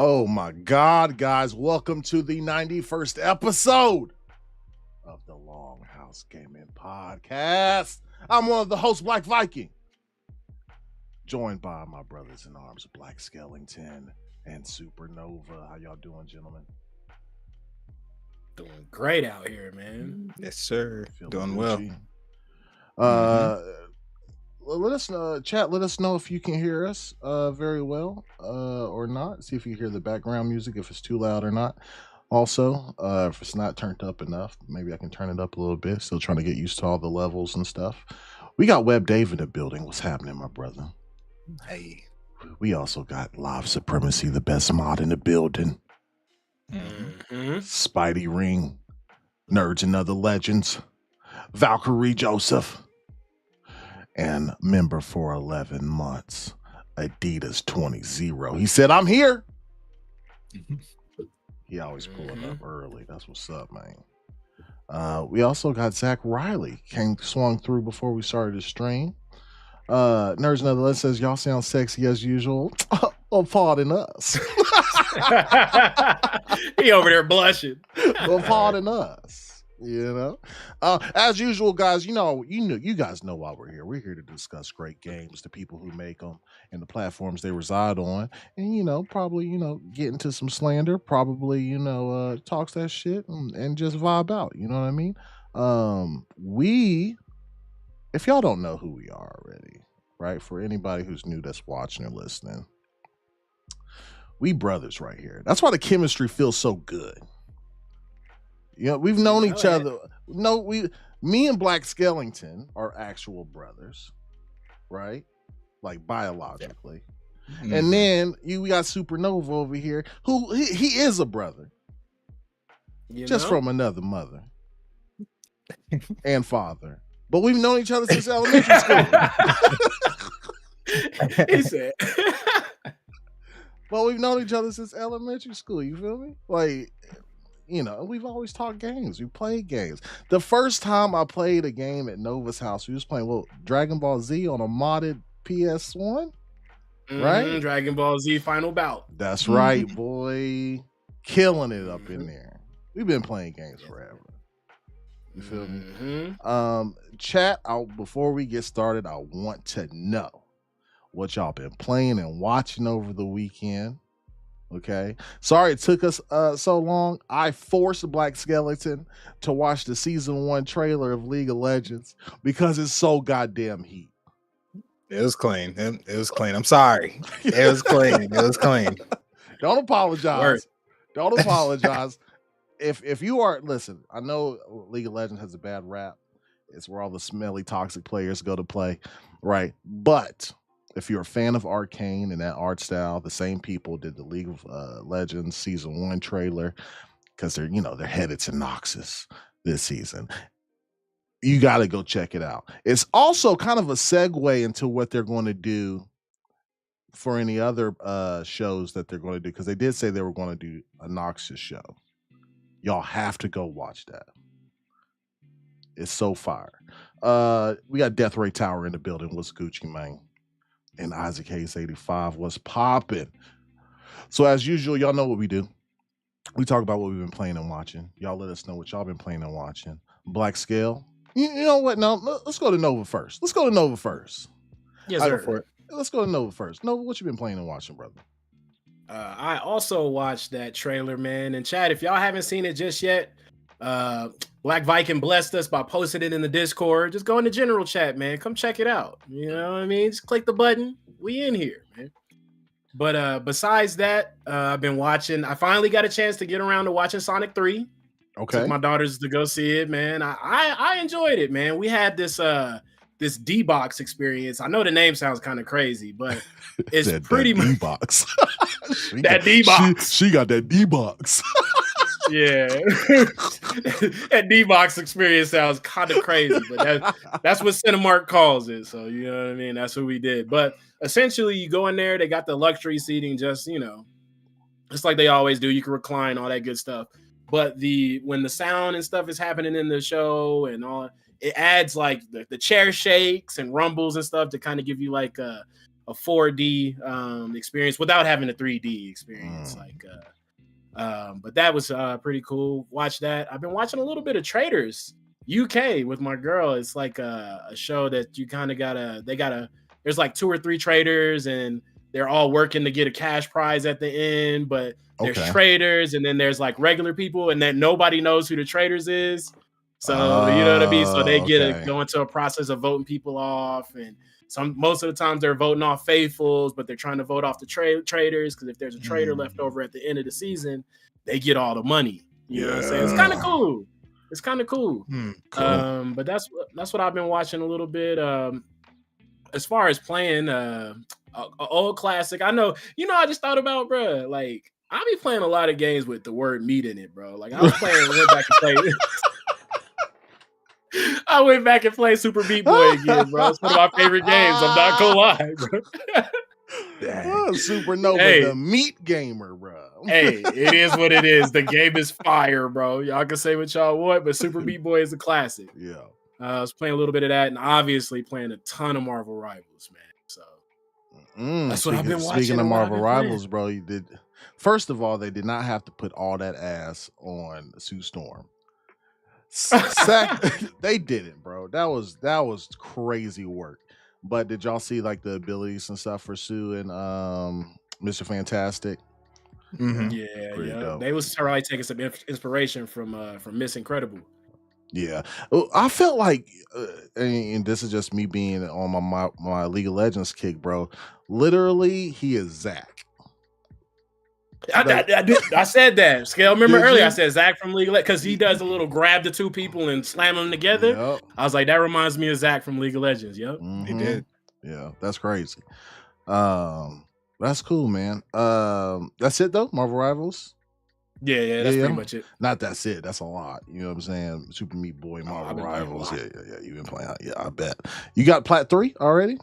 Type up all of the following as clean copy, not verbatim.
Oh my God, guys. Welcome to the 91st episode of the Longhouse Gaming Podcast. I'm one of the hosts, Black Viking, joined by my brothers in arms, BLAQQ SKELLINGTON and Supernova. How y'all doing, gentlemen? Doing great out here, man. Yes, sir. Doing Gucci. well. Let us know, chat. Let us know if you can hear us very well or not. See if you hear the background music, if it's too loud or not. Also, if it's not turned up enough, maybe I can turn it up a little bit. Still trying to get used to all the levels and stuff. We got Web Dave in the building. What's happening, my brother? Hey. We also got Live Supremacy, the best mod in the building. Mm-hmm. Spidey Ring, Nerds and Other Legends, Valkyrie Joseph, and member for 11 months, Adidas 20. He said, I'm here. He always pulling up early. That's what's up, man. We also got Zach Riley, swung through before we started the stream. Nerds and Other Legends says, y'all sound sexy as usual. Well, pardon us. He over there blushing. Well, pardon us. You know, as usual, guys. You guys know why we're here. We're here to discuss great games, the people who make them, and the platforms they reside on, and probably get into some slander. Probably talks that shit and just vibe out. You know what I mean? If y'all don't know who we are already, right? For anybody who's new that's watching or listening, we brothers right here. That's why the chemistry feels so good. We've known each other. Me and BLAQQ SKELLINGTON are actual brothers, right? Like biologically. Mm-hmm. And then we got Supernova over here, who he is a brother, just from another mother and father. But we've known each other since elementary school. He said. Well, we've known each other since elementary school. You feel me? Like. We've always talked games. We played games. The first time I played a game at Nova's house, we was playing Dragon Ball Z on a modded PS1, right? Dragon Ball Z Final Bout. That's right, boy. Killing it up in there. We've been playing games forever. You feel me? Chat, before we get started, I want to know what y'all been playing and watching over the weekend. Okay, sorry it took us so long. I forced BLAQQ SKELLINGTON to watch the season 1 trailer of League of Legends because it's so goddamn heat. It was clean. It was clean. I'm sorry. It was clean. It was clean. Don't apologize. Don't apologize. If you are, listen, I know League of Legends has a bad rap. It's where all the smelly, toxic players go to play, right? But if you're a fan of Arcane and that art style, the same people did the League of Legends season 1 trailer because they're headed to Noxus this season. You got to go check it out. It's also kind of a segue into what they're going to do for any other shows that they're going to do, because they did say they were going to do a Noxus show. Y'all have to go watch that. It's so fire. We got Death Ray Tower in the building. What's Gucci, man? And Isaac Hayes 85 was popping. So as usual, y'all know what we do. We talk about what we've been playing and watching. Y'all let us know what y'all been playing and watching. BLAQQ Scale. You know what? No, let's go to Nova first. Yes, sir. Let's go to Nova first. Nova, what you been playing and watching, brother? I also watched that trailer, man. And Chad, if y'all haven't seen it just yet, Black Viking blessed us by posting it in the Discord. Just go in the general chat, man. Come check it out. You know what I mean? Just click the button. We in here, man. But besides that, I've been watching. I finally got a chance to get around to watching Sonic 3. Okay. Took my daughters to go see it, man. I enjoyed it, man. We had this D-Box experience. I know the name sounds kind of crazy, but it's pretty much D-Box. that D-Box. She got that D-Box. Yeah, that D-Box experience sounds kind of crazy, but that's what Cinemark calls it. So you know what I mean. That's what we did. But essentially, you go in there. They got the luxury seating, just just like they always do. You can recline, all that good stuff. But when the sound and stuff is happening in the show and all, it adds like the chair shakes and rumbles and stuff to kind of give you like a a 4D experience without having a 3D experience. But that was pretty cool. Watch that. I've been watching a little bit of Traders UK with my girl. It's like a show that you kind of there's like 2 or 3 traders and they're all working to get a cash prize at the end, but there's traders and then there's like regular people and then nobody knows who the traders is. So you know what I mean? So they go into a process of voting people off, and most of the times they're voting off faithfuls, but they're trying to vote off the traders because if there's a trader left over at the end of the season, they get all the money. You know what I'm saying? It's kind of cool. It's kind of cool. Cool. But that's what I've been watching a little bit. As far as playing an old classic, I know, I just thought about, bro, like I be playing a lot of games with the word meat in it, bro. Like I went back and played. I went back and played Super Meat Boy again, bro. It's one of my favorite games. I'm not gonna lie, bro. Supernova, the meat gamer, bro. Hey, it is what it is. The game is fire, bro. Y'all can say what y'all want, but Super Meat Boy is a classic. Yeah. I was playing a little bit of that, and obviously playing a ton of Marvel Rivals, man. So that's what I've been watching. Speaking of Marvel Rivals, bro, you did. First of all, they did not have to put all that ass on Sue Storm. They didn't, bro. That was crazy work. But did y'all see like the abilities and stuff for Sue and Mr. Fantastic? Yeah. They was probably taking some inspiration from Miss Incredible. Yeah, I felt like, and this is just me being on my League of Legends kick, bro. Literally, he is Zach. I said that. Scale, remember earlier I said Zach from League of Legends because he does a little grab the 2 people and slam them together. Yep. I was like, that reminds me of Zach from League of Legends. Yep, he did. Yeah, that's crazy. That's cool, man. That's it though. Marvel Rivals. Yeah, that's pretty much it. Not that's it. That's a lot. You know what I'm saying? Super Meat Boy, Marvel Rivals. Yeah. You've been playing. Yeah, I bet. You got Plat 3 already?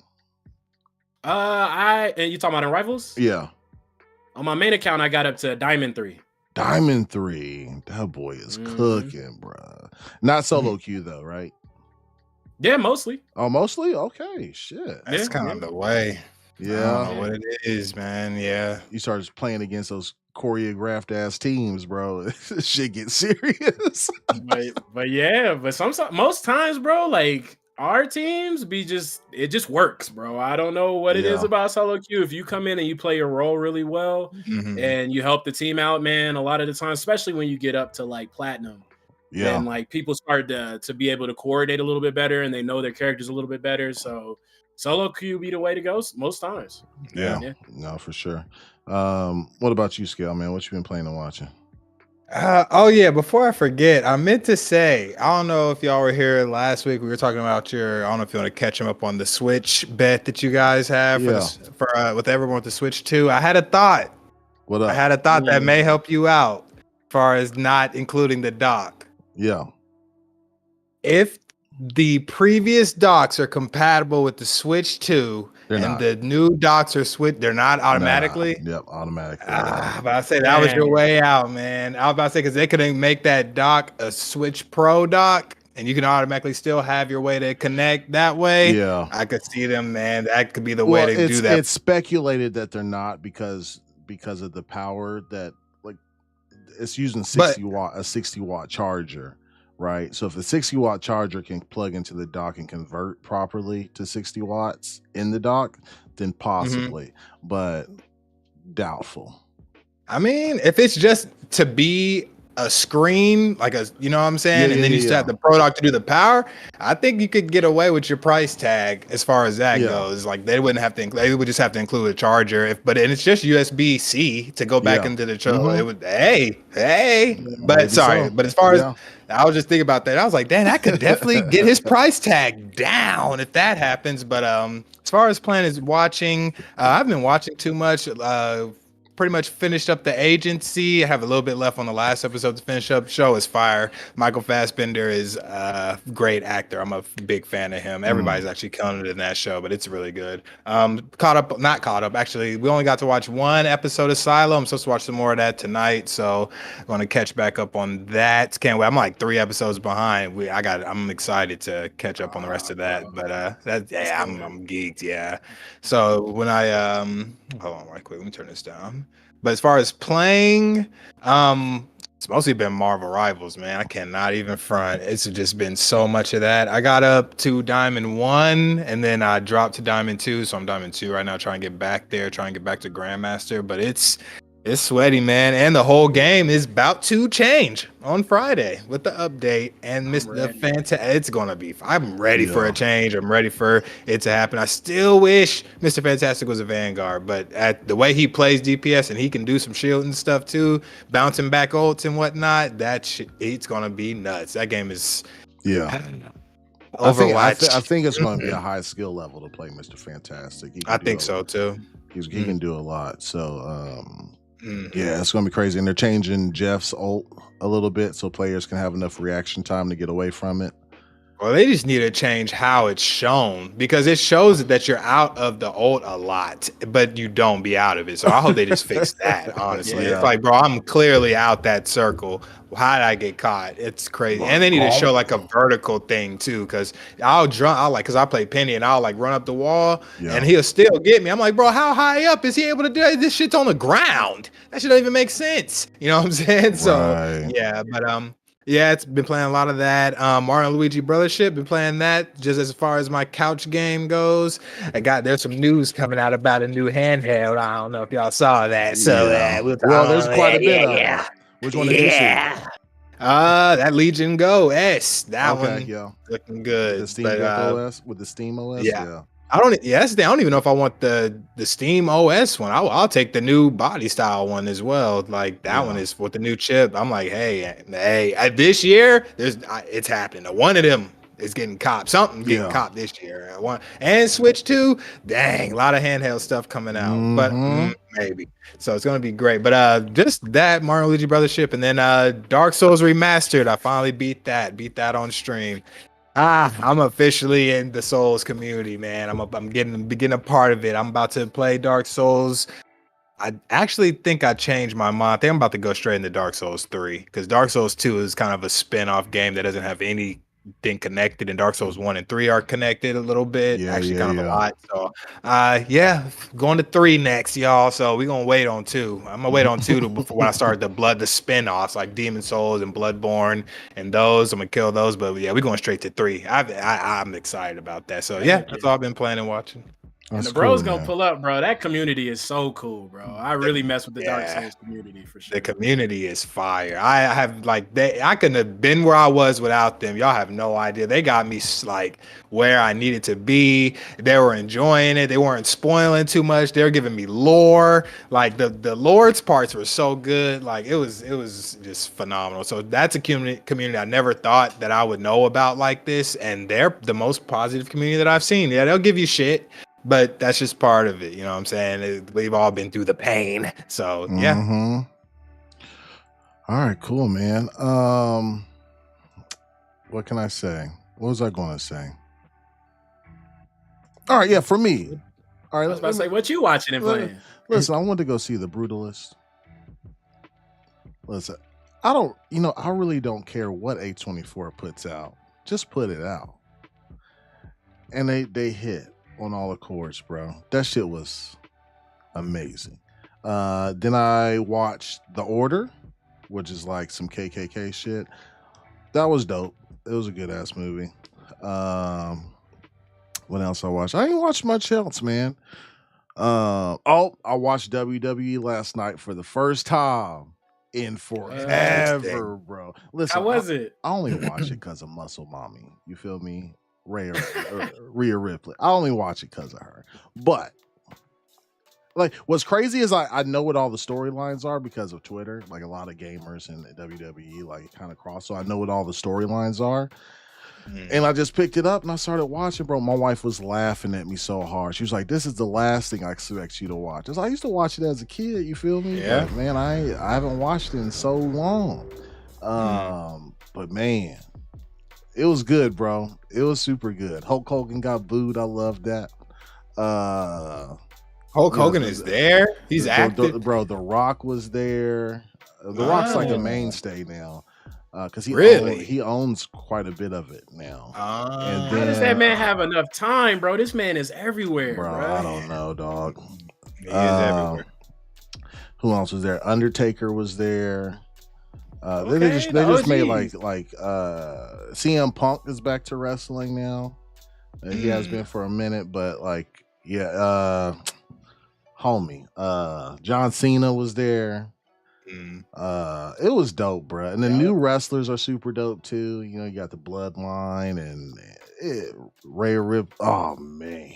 And you talking about in Rivals? Yeah. On my main account, I got up to Diamond 3. Diamond 3. That boy is cooking, bro. Not solo queue though, right? Yeah, mostly. Oh, mostly? Okay, shit. That's kind of the way. Yeah. I don't know what it is, man. Yeah. You start playing against those choreographed ass teams, bro. Shit gets serious. but most times, bro, like our teams it just works, bro. I don't know what it is about solo queue. If you come in and you play your role really well and you help the team out, man, a lot of the time, especially when you get up to like platinum, then like people start to be able to coordinate a little bit better and they know their characters a little bit better. So solo queue be the way to go most times. Yeah. No, for sure. What about you, Scale, man? What you been playing and watching? Before I forget, I meant to say, I don't know if y'all were here last week. We were talking about I don't know if you want to catch them up on the Switch bet that you guys have with everyone with the Switch 2. I had a thought. What up? I had a thought that may help you out as far as not including the dock. Yeah. If the previous docks are compatible with the Switch 2 the new docks are they're not automatically. Yep, automatically. But I say that was your way out, man. I was about to say because they couldn't make that dock a Switch Pro dock, and you can automatically still have your way to connect that way. Yeah, I could see them, man. That could be the way to do that. It's speculated that they're not because of the power that like it's using 60 watt charger. Right. So if the 60 watt charger can plug into the dock and convert properly to 60 watts in the dock, then possibly, but doubtful. I mean, if it's just to be a screen, like you know what I'm saying? And then you still have the Pro Dock to do the power. I think you could get away with your price tag as far as that goes. Like they would just have to include a charger. And it's just USB-C to go back into the charger. It would, but as far as I was just thinking about that, I was like, damn, I could definitely get his price tag down if that happens. But as far as playing is watching, I've been watching too much. pretty much finished up the Agency. I have a little bit left on the last episode to finish up. Show is fire. Michael Fassbender is a great actor. I'm a big fan of him. Everybody's actually killing it in that show, but it's really good. Not caught up. Actually, we only got to watch one episode of Silo. I'm supposed to watch some more of that tonight, so I'm going to catch back up on that. Can't wait. I'm like 3 episodes behind. I'm excited to catch up on the rest of that. But I'm geeked. Yeah. So when I hold on right quick, let me turn this down. But as far as playing, it's mostly been Marvel Rivals, man. I cannot even front. It's just been so much of that. I got up to Diamond 1 and then I dropped to Diamond 2. So I'm Diamond 2 right now, trying to get back there, trying to get back to Grandmaster. But it's sweaty, man. And the whole game is about to change on Friday with the update. And it's going to be, I'm ready for a change. I'm ready for it to happen. I still wish Mr. Fantastic was a Vanguard, but at the way he plays DPS and he can do some shield and stuff too, bouncing back ults and whatnot, it's going to be nuts. That game is, Overwatch. I think it's going to be a high skill level to play Mr. Fantastic. I think so too. He can do a lot. So, yeah, it's gonna be crazy, and they're changing Jeff's ult a little bit so players can have enough reaction time to get away from it. Well, they just need to change how it's shown, because it shows that you're out of the ult a lot, but you don't be out of it. So I hope they just fix that, honestly. It's like, bro, I'm clearly out that circle. How did I get caught? It's crazy. And they need to show like a vertical thing too, because because I play Penny and I'll like run up the wall and he'll still get me. I'm like, bro, how high up is he able to do that? This shit's on the ground. That shit don't even make sense. You know what I'm saying? So yeah, but yeah, it's been playing a lot of that. Mario and Luigi Brothership, been playing that just as far as my couch game goes. There's some news coming out about a new handheld. I don't know if y'all saw that. So there's quite a bit of it. Which one did you see? That Legion Go S. That one looking good. The Steam OS with the Steam OS. Yeah. That's the thing. I don't even know if I want the Steam OS one. I'll take the new body style one as well. Like that one is with the new chip. I'm like, hey, this year it's happening. One of them is getting copped. Something getting copped this year. And Switch 2. Dang, a lot of handheld stuff coming out. But maybe. So it's gonna be great. But just that Mario and Luigi Brothership, and then Dark Souls Remastered. I finally beat that on stream. I'm officially in the Souls community, man. I'm getting a part of it. I'm about to play Dark Souls. I actually think I changed my mind. I think I'm about to go straight into Dark Souls 3, because Dark Souls 2 is kind of a spin-off game that doesn't have anything connected, and Dark Souls 1 and 3 are connected a little bit. Kind of a lot. So going to 3 next, y'all. So we're gonna wait on 2. I'm gonna wait on 2 before when I start the spin-offs like Demon Souls and Bloodborne and those. I'm gonna kill those, but yeah, we're going straight to 3. I'm excited about that. So yeah, that's all I've been playing and watching. And the bro's gonna pull up, bro. That community is so cool, bro. I really mess with the Dark Souls community for sure. The community is fire. I couldn't have been where I was without them. Y'all have no idea. They got me like where I needed to be. They were enjoying it. They weren't spoiling too much. They were giving me lore. Like the Lord's parts were so good. Like it was just phenomenal. So that's a community I never thought that I would know about like this. And they're the most positive community that I've seen. Yeah, they'll give you shit, but that's just part of it. You know what I'm saying? We've all been through the pain. So yeah. All right, cool, man. What can I say? What was I going to say? All right, yeah, for me. All right, I was about to say, what you watching and playing? Listen, I wanted to go see The Brutalist. Listen, I really don't care what A24 puts out. Just put it out. And they hit on all accords, bro. That shit was amazing. Then I watched The Order, which is like some KKK shit. That was dope. It was a good ass movie. What else I watched? I didn't watch much else, man. I watched WWE last night for the first time in forever, bro. Listen, how was it? I only watch it because of Muscle Mommy. You feel me? Rhea Ripley. I only watch it because of her. But like, what's crazy is I know what all the storylines are because of Twitter. Like a lot of gamers in WWE like kind of cross, so I know what all the storylines are. And I just picked it up and I started watching, bro. My wife was laughing at me so hard. She was like, "This is the last thing I expect you to watch." I used to watch it as a kid. You feel me? Yeah. But, man, I haven't watched it in so long. But man, it was good, bro. It was super good. Hulk Hogan got booed. I love that. Hulk Hogan is there. He's active, bro. The Rock was there. The Rock's like a mainstay now. Because he owns quite a bit of it now. And then, how does that man have enough time, bro? This man is everywhere, bro. I don't know, dog. He is everywhere. Who else was there? Undertaker was there. They just made like CM Punk is back to wrestling now. He has been for a minute, but like homie, John Cena was there. It was dope, bro. And the new wrestlers are super dope too. You know, you got the Bloodline and Rhea Rip. Oh man,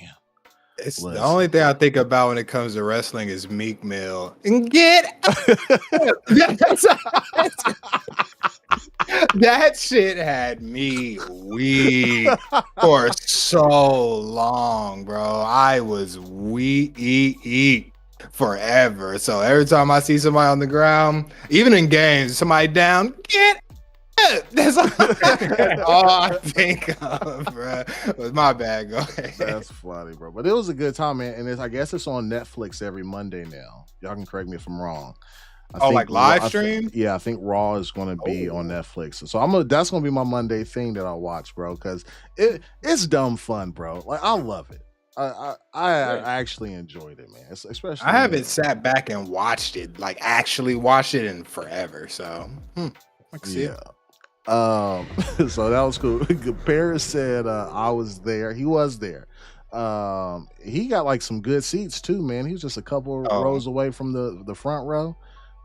the only thing I think about when it comes to wrestling is Meek Mill. And that shit had me weak for so long, bro. I was weak forever. So every time I see somebody on the ground, even in games, somebody down, get up. That's all I think of, bro. It was my bad. Go ahead. That's funny, bro. But it was a good time, man. And I guess it's on Netflix every Monday now. Y'all can correct me if I'm wrong. I think like live stream? I think Raw is going to be on Netflix. So that's going to be my Monday thing that I'll watch, bro, because it's dumb fun, bro. Like, I love it. I actually enjoyed it, man. Especially I haven't sat back and watched it, like actually watched it in forever. So I can see it. So that was cool. Paris said I was there. He was there. He got like some good seats too, man. He was just a couple rows away from the front row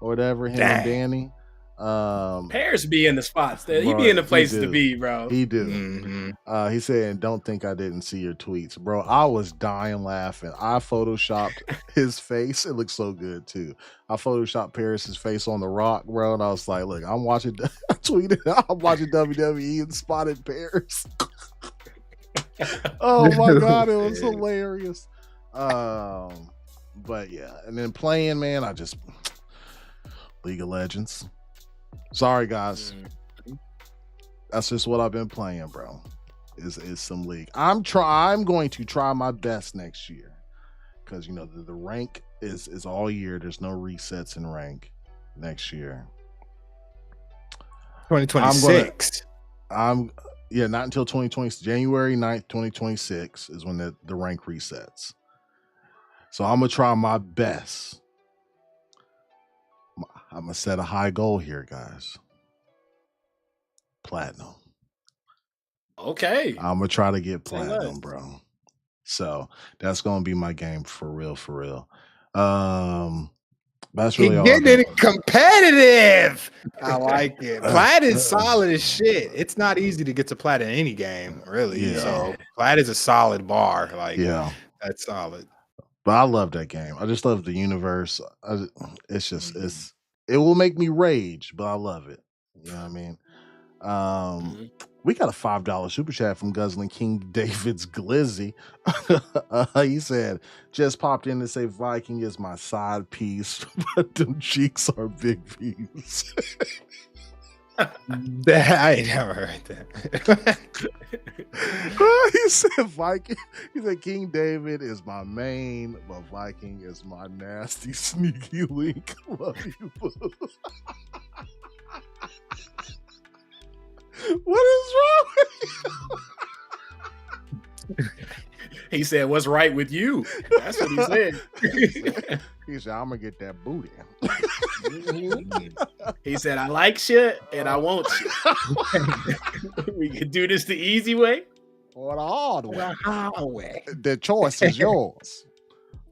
or whatever. Him and Danny. Paris be in the spots. He be in the places to be, bro. He do. He said, "Don't think I didn't see your tweets, bro." I was dying laughing. I photoshopped his face. It looks so good too. I photoshopped Paris's face on the Rock, bro, and I was like, "Look, I'm watching." I tweeted, "I'm watching WWE and spotted Paris." Oh my god, it was hilarious. But yeah, and then playing, man, I just League of Legends. Sorry, guys. That's just what I've been playing, bro. Is some League. I'm going to try my best next year because you know the rank is all year. There's no resets in rank next year. 2026. Not until 2020. January 9th, 2026 is when the rank resets. So I'm gonna try my best. I'm gonna set a high goal here, guys. Platinum. Okay. I'm gonna try to get platinum, bro. So that's gonna be my game for real. That's really all. Getting it competitive. I like it. Plat is solid as shit. It's not easy to get to plat in any game, really. Yeah. So plat is a solid bar. Like, that's solid. But I love that game. I just love the universe. It will make me rage, but I love it. You know what I mean? We got a $5 super chat from Guzzling King David's Glizzy. He said, "Just popped in to say Viking is my side piece, but them cheeks are big views." I ain't never heard that. He said Viking. He said King David is my main, but Viking is my nasty, sneaky link. Love you, boo. What is wrong with you? He said, "What's right with you?" That's what he said. He said, "I'm gonna get that booty." He said, "I like shit and I want you. We can do this the easy way or the hard way. The hard way. The choice is yours."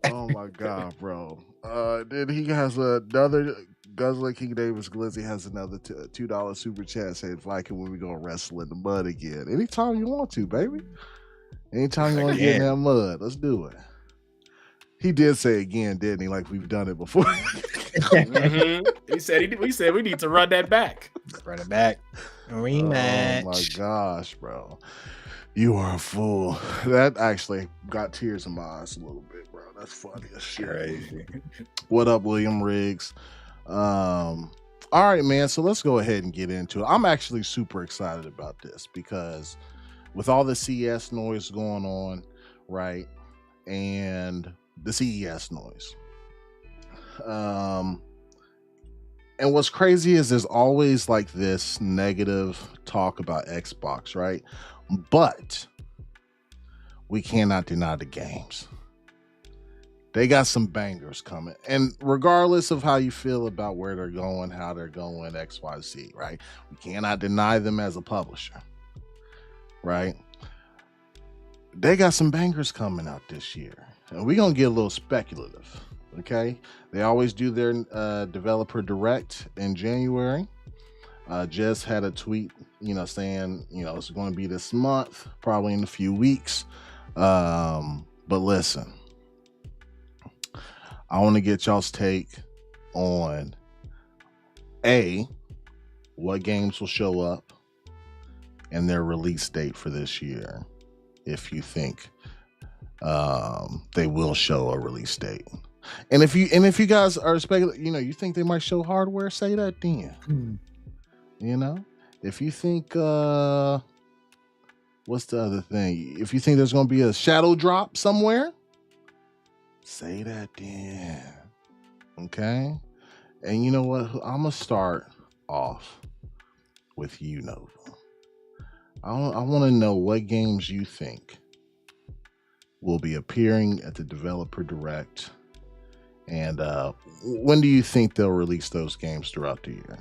Oh my god, bro. Then he has another Guzzler King Davis Glizzy has another $2 super chat saying, "Viking, when we gonna wrestle in the mud again?" Anytime you want to, baby. Anytime you want to get in that mud, let's do it. He did say again, didn't he? Like we've done it before. He said we said we need to run that back. Run it back. Rematch. Oh my gosh, bro. You are a fool. That actually got tears in my eyes a little bit, bro. That's funny as shit. Crazy. What up, William Riggs? All right, man. So let's go ahead and get into it. I'm actually super excited about this because with all the CS noise going on, right? And the CES noise. And what's crazy is there's always like this negative talk about Xbox, right? But we cannot deny the games. They got some bangers coming. And regardless of how you feel about where they're going, how they're going, XYZ, right? We cannot deny them as a publisher, right? They got some bangers coming out this year. And we're going to get a little speculative, okay? They always do their developer direct in January. Just had a tweet, saying, it's going to be this month, probably in a few weeks. But listen, I want to get y'all's take on what games will show up and their release date for this year, if you think they will show a release date. And if you guys are speculating, you think they might show hardware, say that then. If you think what's the other thing? If you think there's going to be a shadow drop somewhere, say that then. Okay? And you know what? I'm going to start off with you, Nova. I want to know what games you think will be appearing at the developer direct, and when do you think they'll release those games throughout the year?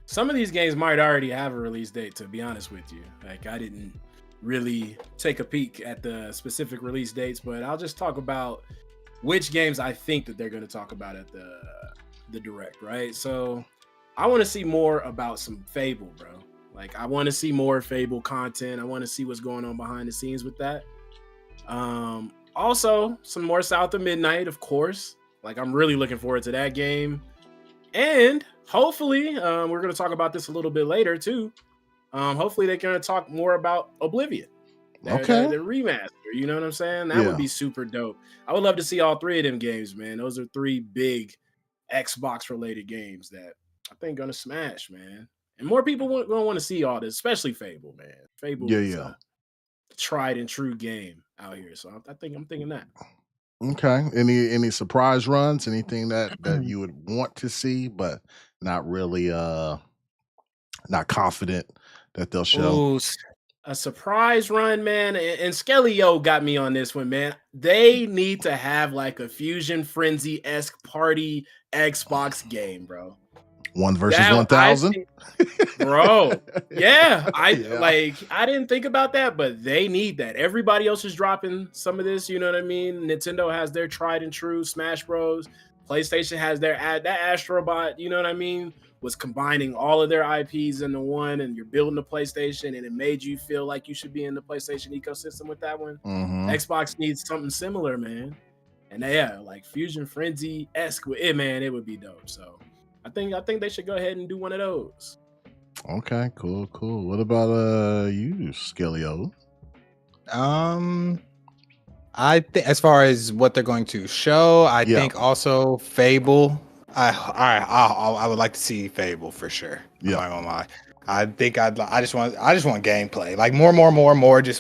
Some of these games might already have a release date, to be honest with you. Like, I didn't really take a peek at the specific release dates, but I'll just talk about which games I think that they're going to talk about at the direct, right? So I want to see more about some Fable, bro. Like, I want to see more Fable content. I want to see what's going on behind the scenes with that. Also, some more South of Midnight, of course. Like, I'm really looking forward to that game. And hopefully, we're going to talk about this a little bit later, too. Hopefully, they're going to talk more about Oblivion. The remaster, you know what I'm saying? That would be super dope. I would love to see all three of them games, man. Those are three big Xbox-related games that I think going to smash, man. And more people going to want to see all this, especially Fable, man. Fable is a tried and true game out here. So I'm thinking that. Okay. Any surprise runs? Anything that you would want to see, but not really not confident that they'll show? Ooh, a surprise run, man. And Skellio got me on this one, man. They need to have like a Fusion Frenzy-esque party Xbox game, bro. 1 versus 1,000, bro. Yeah, I didn't think about that, but they need that. Everybody else is dropping some of this. You know what I mean? Nintendo has their tried and true Smash Bros. PlayStation has their that Astrobot. You know what I mean? Was combining all of their IPs into one, and you're building the PlayStation, and it made you feel like you should be in the PlayStation ecosystem with that one. Xbox needs something similar, man. And like Fusion Frenzy-esque with it, man. It would be dope. So. I think they should go ahead and do one of those. Okay, cool. What about you, Skellio? I think as far as what they're going to show, I think also Fable. I would like to see Fable for sure. Yeah, I'm not gonna lie. I think I just want gameplay, like more. I want to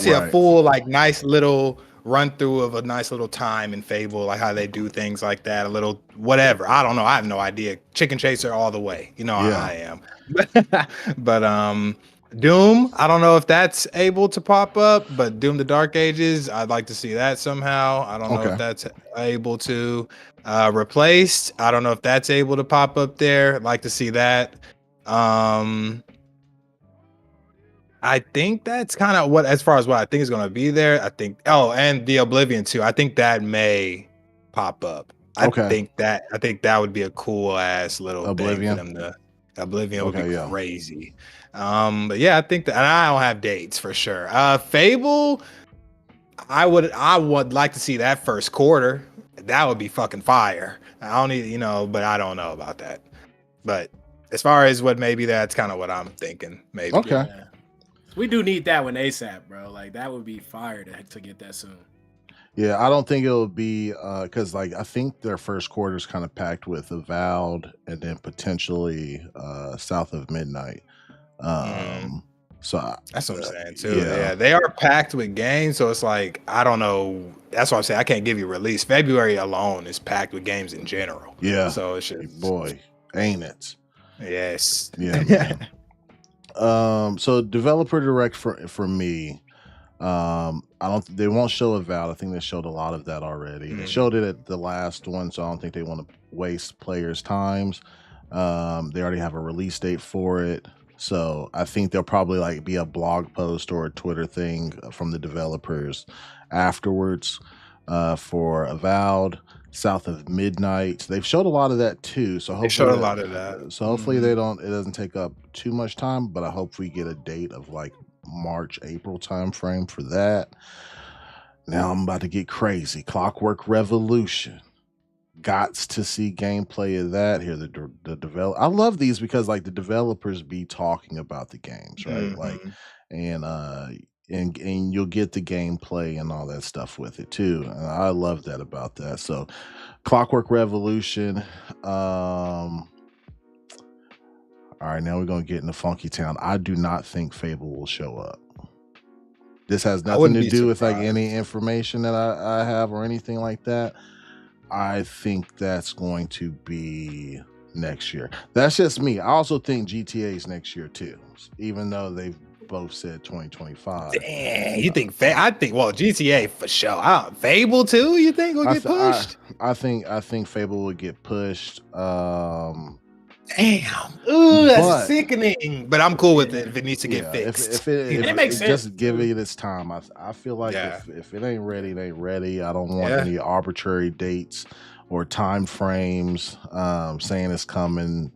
see a full like nice little run through of a nice little time in Fable, like how they do things like that, a little whatever. I don't know. I have no idea. Chicken chaser all the way. You know how I am. But Doom, I don't know if that's able to pop up, but Doom the Dark Ages, I'd like to see that somehow. I don't know if that's able to. Replaced, I don't know if that's able to pop up there. I'd like to see that. I think that's kind of as far as what I think is going to be there. I think, and the Oblivion too. I think that may pop up. I think that would be a cool ass little Oblivion. Thing for them to. Oblivion would be crazy. But yeah, I think that, and I don't have dates for sure. Fable, I would like to see that first quarter. That would be fucking fire. I don't need, but I don't know about that. But as far as that's kind of what I'm thinking. Maybe. Okay. Yeah. We do need that one ASAP, bro. Like that would be fire to get that soon. Yeah, I don't think it'll be because I think their first quarter is kind of packed with Avowed and then potentially South of Midnight. So that's what I'm saying too. Yeah, they are packed with games, so it's like I don't know. That's what I'm saying. I can't give you release. February alone is packed with games in general. Yeah, so it's just boy, ain't it? Yes. Yeah. So developer direct for me. They won't show Avowed. I think they showed a lot of that already. They showed it at the last one, so I don't think they want to waste players' times. They already have a release date for it. So I think there'll probably be a blog post or a Twitter thing from the developers afterwards for Avowed, South of Midnight. They've showed a lot of that too. So hopefully they showed a lot of that. So hopefully it doesn't take up too much time, but I hope we get a date of March, April time frame for that. Now I'm about to get crazy. Clockwork Revolution. Gots to see gameplay of that here. The develop. I love these because the developers be talking about the games, right? And you'll get the gameplay and all that stuff with it too. And I love that about that. So Clockwork Revolution. All right, now we're gonna get into Funky Town. I do not think Fable will show up. This has nothing to do with any information that I have or anything like that. I think that's going to be next year. That's just me. I also think GTA is next year too, even though they've both said 2025. Damn, you think? I think GTA for sure. Fable too. You think will get pushed? I think Fable will get pushed. Damn. Ooh, that's sickening. But I'm cool with it if it needs to get fixed. If it makes sense. Just give it its time. I feel like if it ain't ready, it ain't ready. I don't want any arbitrary dates or time frames saying it's coming,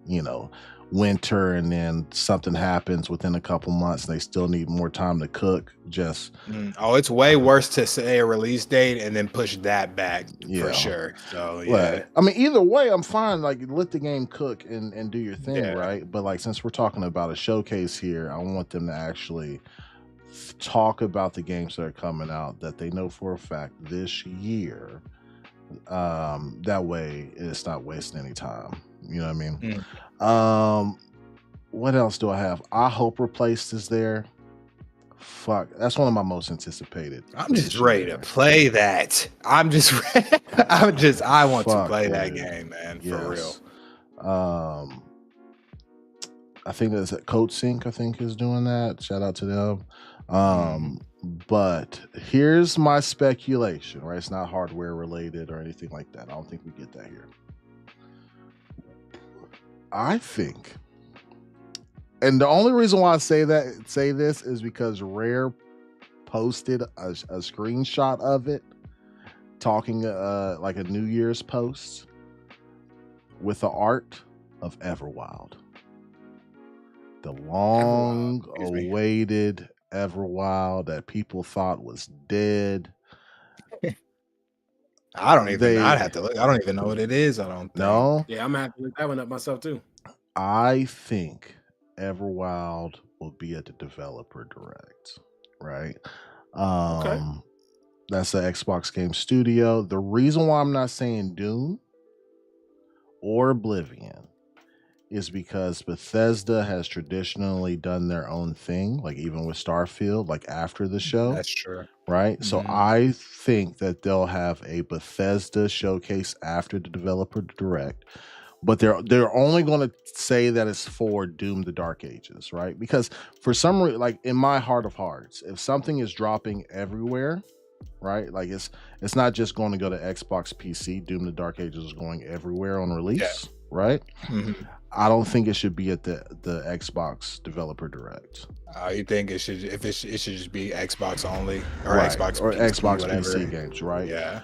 winter, and then something happens within a couple months and they still need more time to cook. It's way worse to say a release date and then push that back for sure. So I mean, either way, I'm fine. Let the game cook and do your thing, right? But since we're talking about a showcase here, I want them to actually talk about the games that are coming out that they know for a fact this year. That way it's not wasting any time. You know what I mean? What else do I have? I Hope Replaced is there. Fuck, that's one of my most anticipated. I'm just ready to play that. I want to play that game, man. For real. I think that's Code Sync. I think is doing that. Shout out to them. But here's my speculation. Right, it's not hardware related or anything like that. I don't think we get that here. I think, and the only reason why I say this is because Rare posted a screenshot of it, talking like a New Year's post with the art of Everwild, the long-awaited Everwild that people thought was dead. I'd have to look. I don't even know what it is. I don't think. No. Yeah, I'm gonna have to look that one up myself too. I think Everwild will be at the developer direct, right? Okay. That's the Xbox Game Studio. The reason why I'm not saying Doom or Oblivion is because Bethesda has traditionally done their own thing, even with Starfield, after the show. That's true. Right? So I think that they'll have a Bethesda showcase after the developer direct, but they're only going to say that it's for Doom the Dark Ages, right? Because for some reason, in my heart of hearts, if something is dropping everywhere, right? It's not just going to go to Xbox PC. Doom the Dark Ages is going everywhere on release, right? I don't think it should be at the Xbox developer direct. You think it should just be Xbox only or Xbox or PC, Xbox whatever. PC games, right? Yeah.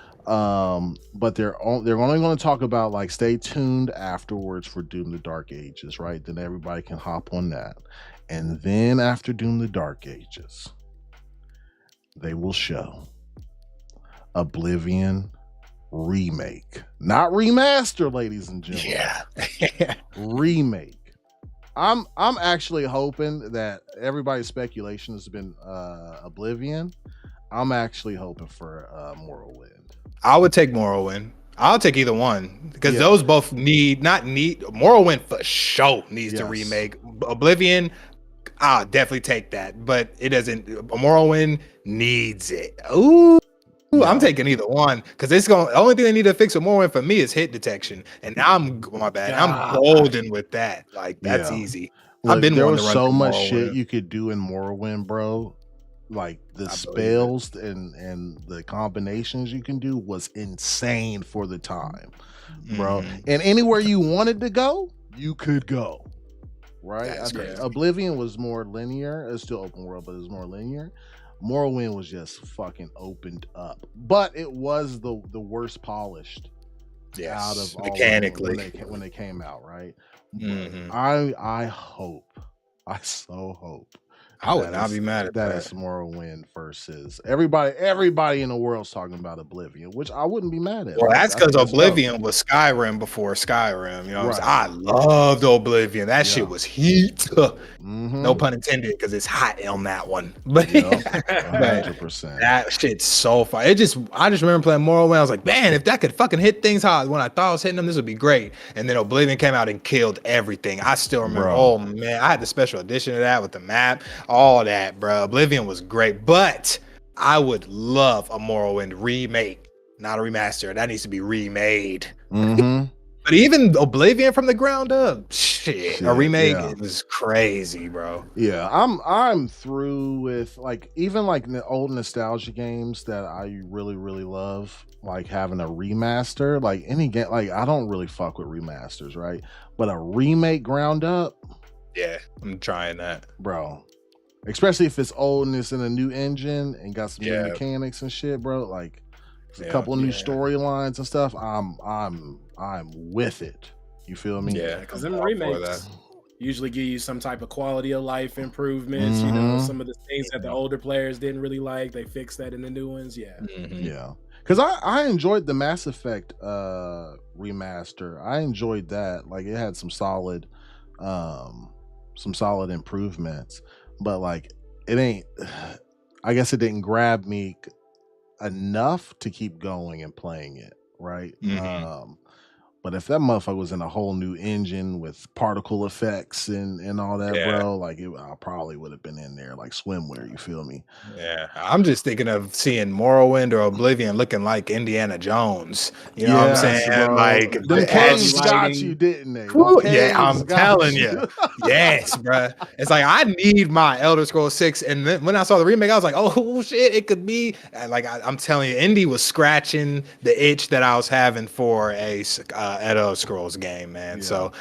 But they're only going to talk about stay tuned afterwards for Doom the Dark Ages, right? Then everybody can hop on that, and then after Doom the Dark Ages, they will show Oblivion Remake, not remaster, ladies and gentlemen. Yeah. Remake. I'm actually hoping that everybody's speculation has been Oblivion. I'm actually hoping for Morrowind. I would take Morrowind. I'll take either one because those both Morrowind for sure needs to remake. Oblivion, I'll definitely take that, but it doesn't. Morrowind needs it. Ooh, I'm taking either one because it's going. The only thing they need to fix with Morrowind for me is hit detection, and I'm golden with that. Like that's easy. Look, there was so much shit you could do in Morrowind, bro. Like the spells and the combinations you can do was insane for the time, bro. And anywhere you wanted to go, you could go. Right? Oblivion was more linear. It's still open world, but it was more linear. Morrowind was just fucking opened up, but it was the worst polished out of mechanically all when they came out, right? I so hope I would not be mad at that. That is Morrowind versus everybody in the world's talking about Oblivion, which I wouldn't be mad at. Well, that's because Oblivion was Skyrim before Skyrim. You know, I loved Oblivion. That shit was heat. No pun intended, because it's hot on that one. But 100%. That shit's so far. I just remember playing Morrowind. I was like, man, if that could fucking hit things hard when I thought I was hitting them, this would be great. And then Oblivion came out and killed everything. I still remember. Oh man, I had the special edition of that with the map. All that, bro. Oblivion was great, but I would love a Morrowind remake, not a remaster. That needs to be remade. But even Oblivion from the ground up, a remake is crazy, bro. Yeah, I'm through with even the old nostalgia games that I really love, like having a remaster. Like any game, I don't really fuck with remasters, right? But a remake ground up, yeah, I'm trying that, bro. Especially if it's old and it's in a new engine and got some new mechanics and shit, bro. Like a couple of new storylines and stuff. I'm with it. You feel me? Yeah, because them remakes usually give you some type of quality of life improvements. You know, some of the things that the older players didn't really like, they fixed that in the new ones. Yeah. Yeah. Because I enjoyed the Mass Effect remaster. I enjoyed that. Like it had some solid improvements. But I guess it didn't grab me enough to keep going and playing it, right? But if that motherfucker was in a whole new engine with particle effects and all that, bro, I probably would have been in there like swimwear. You feel me? Yeah, I'm just thinking of seeing Morrowind or Oblivion looking like Indiana Jones. You know what I'm saying? Bro. Like the caves got you, didn't they? I'm telling you. Yes, bro. It's like I need my Elder Scrolls 6, and then when I saw the remake, I was like, oh shit, it could be. I'm telling you, Indy was scratching the itch that I was having for a Elder Scrolls game, man. So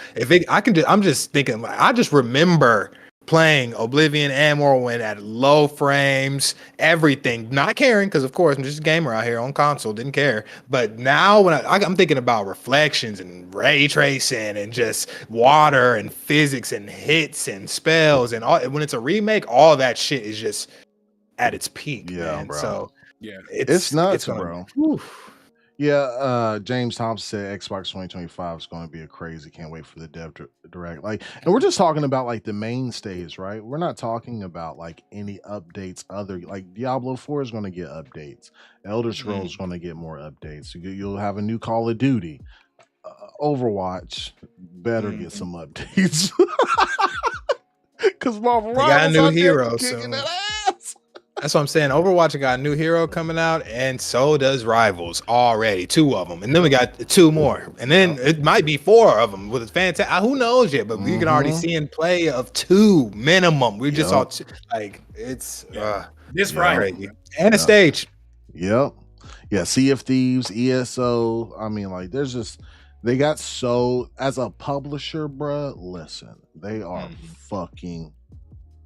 I'm just thinking, I just remember playing Oblivion and Morrowind at low frames, everything, not caring, because of course I'm just a gamer out here on console, didn't care. But now when I'm thinking about reflections and ray tracing and just water and physics and hits and spells and all, when it's a remake, all that shit is just at its peak, man. Bro. So it's nuts, bro. Yeah, James Thompson said Xbox 2025 is going to be a crazy. Can't wait for the dev direct. And we're just talking about the mainstays, right? We're not talking about any updates. Other Diablo 4 is going to get updates. Elder Scrolls is going to get more updates. You'll have a new Call of Duty. Overwatch better get some updates because Marvel got a new hero soon. That's what I'm saying. Overwatch got a new hero coming out, and so does Rivals already. 2 of them, and then we got 2 more, and then it might be 4 of them with a fantastic. Who knows yet? But we can already see in play of 2 minimum. We just saw it's this Friday and a stage. Yep. Yeah. Sea of Thieves, ESO. I mean, there's just they got so as a publisher, bro. Listen, they are fucking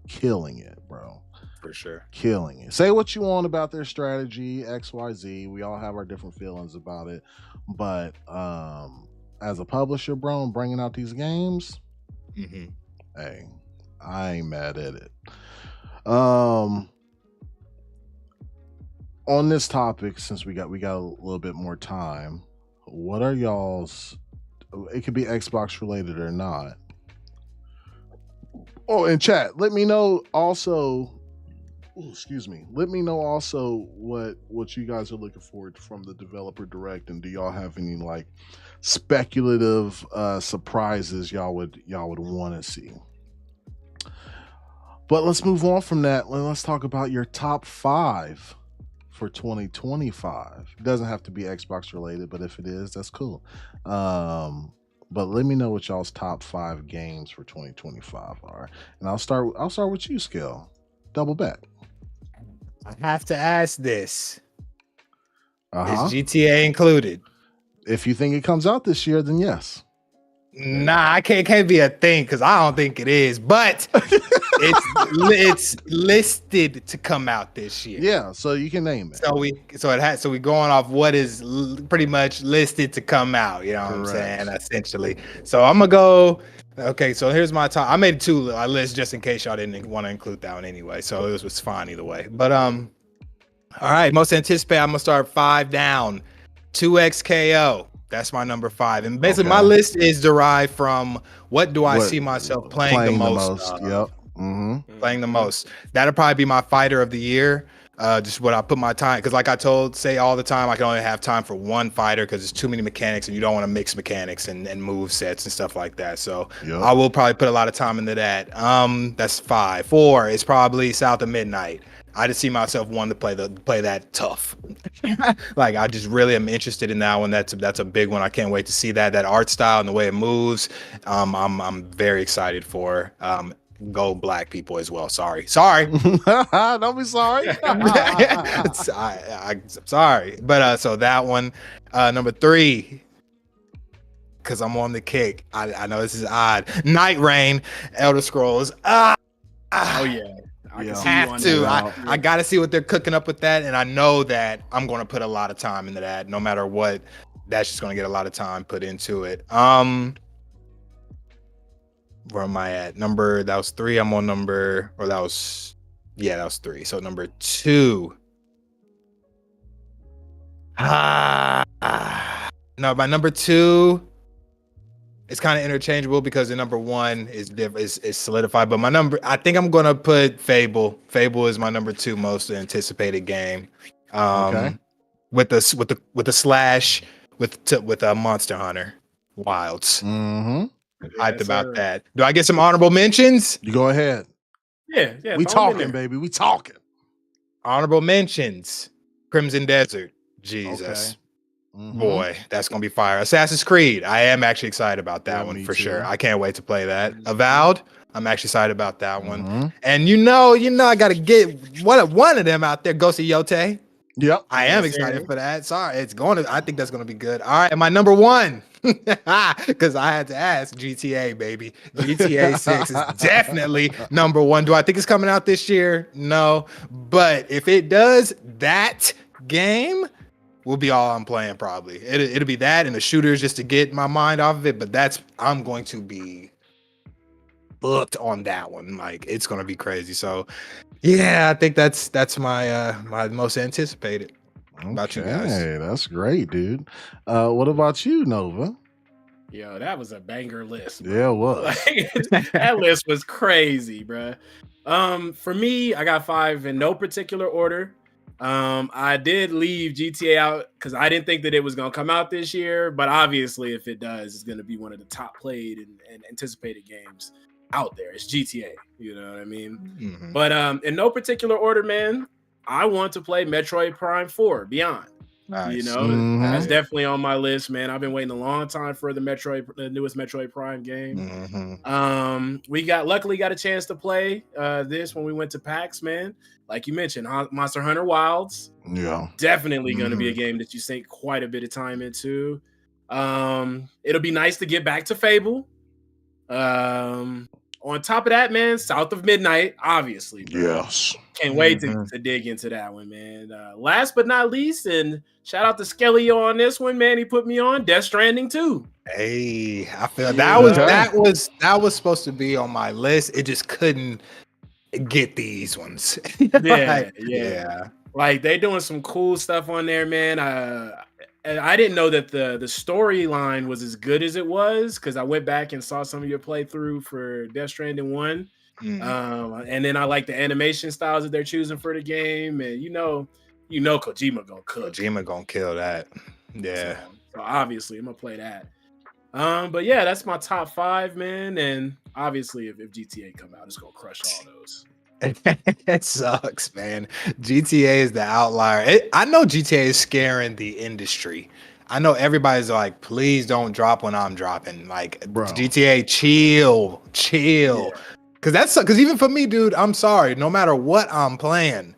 killing it, bro. For sure. Killing it. Say what you want about their strategy, XYZ. We all have our different feelings about it. But as a publisher, bro, and bringing out these games, hey, I ain't mad at it. On on this topic, since we got a little bit more time, what are y'all's? It could be Xbox related or not. Oh, in chat, let me know also. Excuse me. Let me know also what you guys are looking forward from the developer direct, and do y'all have any like speculative surprises y'all would want to see? But let's move on from that. Let's talk about your top 5 for 2025. It doesn't have to be Xbox related, but if it is, that's cool. But let me know what y'all's top 5 games for 2025 are, and I'll start with you, Skill. Double bet. I have to ask this. Uh-huh. Is GTA included? If you think it comes out this year, then yes. Nah, it can't be a thing because I don't think it is. But it's listed to come out this year. Yeah, so you can name it. So we going off what is pretty much listed to come out. You know what Correct. I'm saying? Essentially. So I'm gonna go. Okay, so here's my top. I made 2 lists just in case y'all didn't want to include that one anyway. So it was fine either way. But all right, most anticipated. I'm gonna start 5 down. 2XKO. That's my number 5. And basically my list is derived from what do I see myself playing the most. Yep. Playing the most. That'll probably be my fighter of the year. Just what I put my time, because like I say all the time, I can only have time for one fighter because there's too many mechanics and you don't want to mix mechanics and move sets and stuff like that. So I will probably put a lot of time into that. That's 5. 4 is probably South of Midnight. I just see myself wanting to play that tough. Like I just really am interested in that one. That's a big one. I can't wait to see that art style and the way it moves. I'm very excited for Go Black people as well. Sorry. Don't be sorry. I'm sorry. But so that one, number 3, because I'm on the kick. I know this is odd. Night Rain, Elder Scrolls. Oh yeah. I gotta see what they're cooking up with that, and I know that I'm gonna put a lot of time into that. No matter what, that's just gonna get a lot of time put into it. Where am I at? That was 3. I'm on that was 3. So number 2. No, my number 2 is kind of interchangeable because the number 1 is solidified. But I think I'm gonna put Fable. Fable is my number 2 most anticipated game. With the slash with a Monster Hunter Wilds. Hyped about that. Do I get some honorable mentions? You go ahead. Yeah. We talking, baby. We talking. Honorable mentions. Crimson Desert. Jesus. Okay. Boy, that's gonna be fire. Assassin's Creed. I am actually excited about that one for sure. I can't wait to play that. Avowed. I'm actually excited about that one. And you know, I gotta get one of them out there. Ghost of Yote. Yep. I am excited for that. Sorry, I think that's gonna be good. All right, and my number 1. Because I had to ask, GTA, baby. GTA 6 is definitely number 1. Do I think it's coming out this year? No. But if it does, that game will be all I'm playing probably. It'll be that and the shooters just to get my mind off of it. But I'm going to be booked on that one. Like it's going to be crazy. So yeah, I think that's my my most anticipated. About you guys. That's great, dude. What about you, Nova? Yo, that was a banger list. Bro. Yeah, it was. That list was crazy, bro. For me, I got 5 in no particular order. I did leave GTA out because I didn't think that it was gonna come out this year, but obviously, if it does, it's gonna be one of the top played and anticipated games out there. It's GTA, you know what I mean? But in no particular order, man. I want to play Metroid Prime 4 Beyond. Nice. You know, that's definitely on my list, man. I've been waiting a long time for the newest Metroid Prime game. We luckily got a chance to play this when we went to PAX, man. Like you mentioned, Monster Hunter Wilds. Yeah. Definitely going to be a game that you sink quite a bit of time into. It'll be nice to get back to Fable. On top of that, man, South of Midnight, obviously. Bro. Yes. Can't wait to dig into that one, man. Last but not least, and shout out to Skelly on this one, man. He put me on Death Stranding 2. Hey, I feel that was supposed to be on my list. It just couldn't get these ones. Yeah. Like they doing some cool stuff on there, man. I didn't know that the storyline was as good as it was because I went back and saw some of your playthrough for Death Stranding 1. And then I like the animation styles that they're choosing for the game. And you know Kojima gonna cook. Kojima gonna kill that. Yeah. So obviously I'm gonna play that. But yeah, that's my top 5, man. And obviously if GTA come out, it's gonna crush all those. It sucks, man. GTA is the outlier. I know GTA is scaring the industry. I know everybody's like, please don't drop when I'm dropping. Like, bro. GTA, chill. Yeah. Because even for me, dude, I'm sorry. No matter what I'm playing,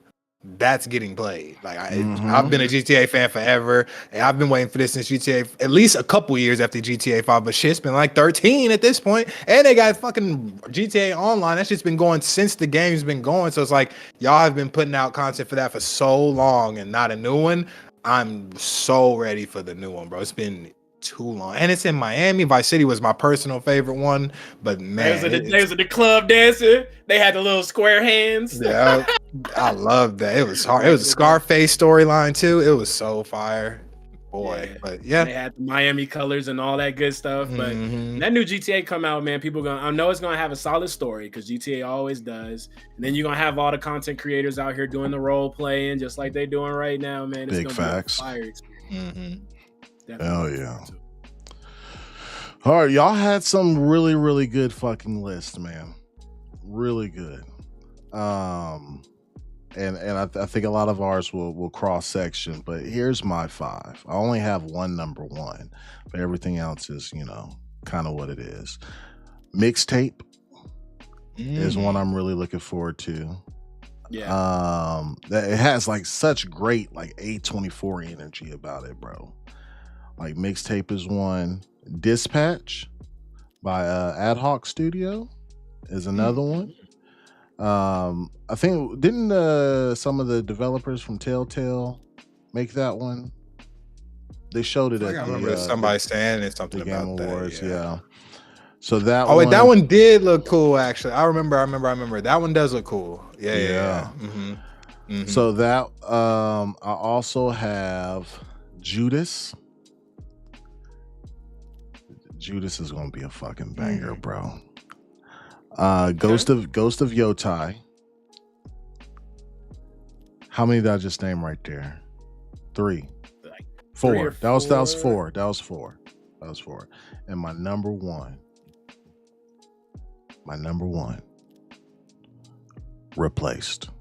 that's getting played. Like I've been a GTA fan forever, and I've been waiting for this since GTA at least a couple years after GTA 5. But shit's been like 13 at this point, and they got fucking GTA Online. That shit's been going since the game's been going. So it's like y'all have been putting out content for that for so long, and not a new one. I'm so ready for the new one, bro. It's been too long, and it's in Miami. Vice City was my personal favorite one, but man, they was at the club dancing. They had the little square hands. Yeah, I loved that. It was hard. It was a Scarface storyline too. It was so fire, boy. Yeah. But yeah, they had the Miami colors and all that good stuff. But that new GTA come out, man. I know it's gonna have a solid story because GTA always does. And then you're gonna have all the content creators out here doing the role playing, just like they're doing right now, man. It's big facts. Be a fire experience. Hell yeah. All right, y'all had some really, really good fucking lists, man. Really good. And I think a lot of ours will cross section, but here's my 5. I only have one number 1, but everything else is, kind of what it is. Mixtape is one I'm really looking forward to. Yeah. It has like such great like A24 energy about it, bro. Like Mixtape is one. Dispatch by Ad Hoc Studio is another one. I think didn't some of the developers from Telltale make that one? They showed it. I remember somebody saying it's something Game about Awards, that. Yeah. So that. Oh, wait, that one did look cool. Actually, I remember. That one does look cool. Yeah. So that I also have Judas. Judas is gonna be a fucking banger, bro. Ghost of Yotai. How many did I just name right there? 3. 4. That was 4. That was 4. And my number one, Replaced.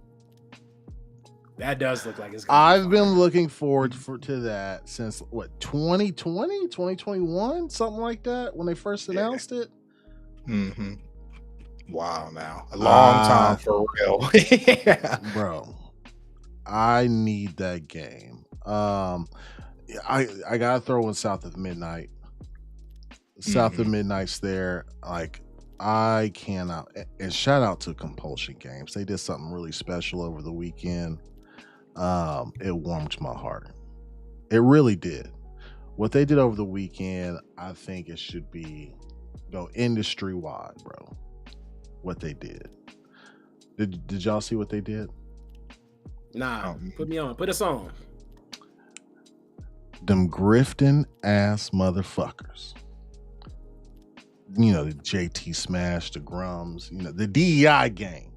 That does look like it's gonna I've been looking forward to that since 2020, 2021, something like that, when they first announced it. Wow, now a long time for real. Yeah. Bro, I need that game. I gotta throw in South of Midnight. South of Midnight's there. Like, I cannot. And shout out to Compulsion Games. They did something really special over the weekend. It warmed my heart. It really did. What they did over the weekend, I think it should go industry wide, bro. What they did. Did y'all see what they did? Nah, put me on. Put us on. Them grifting ass motherfuckers. The JT Smash, the Grums, the DEI gang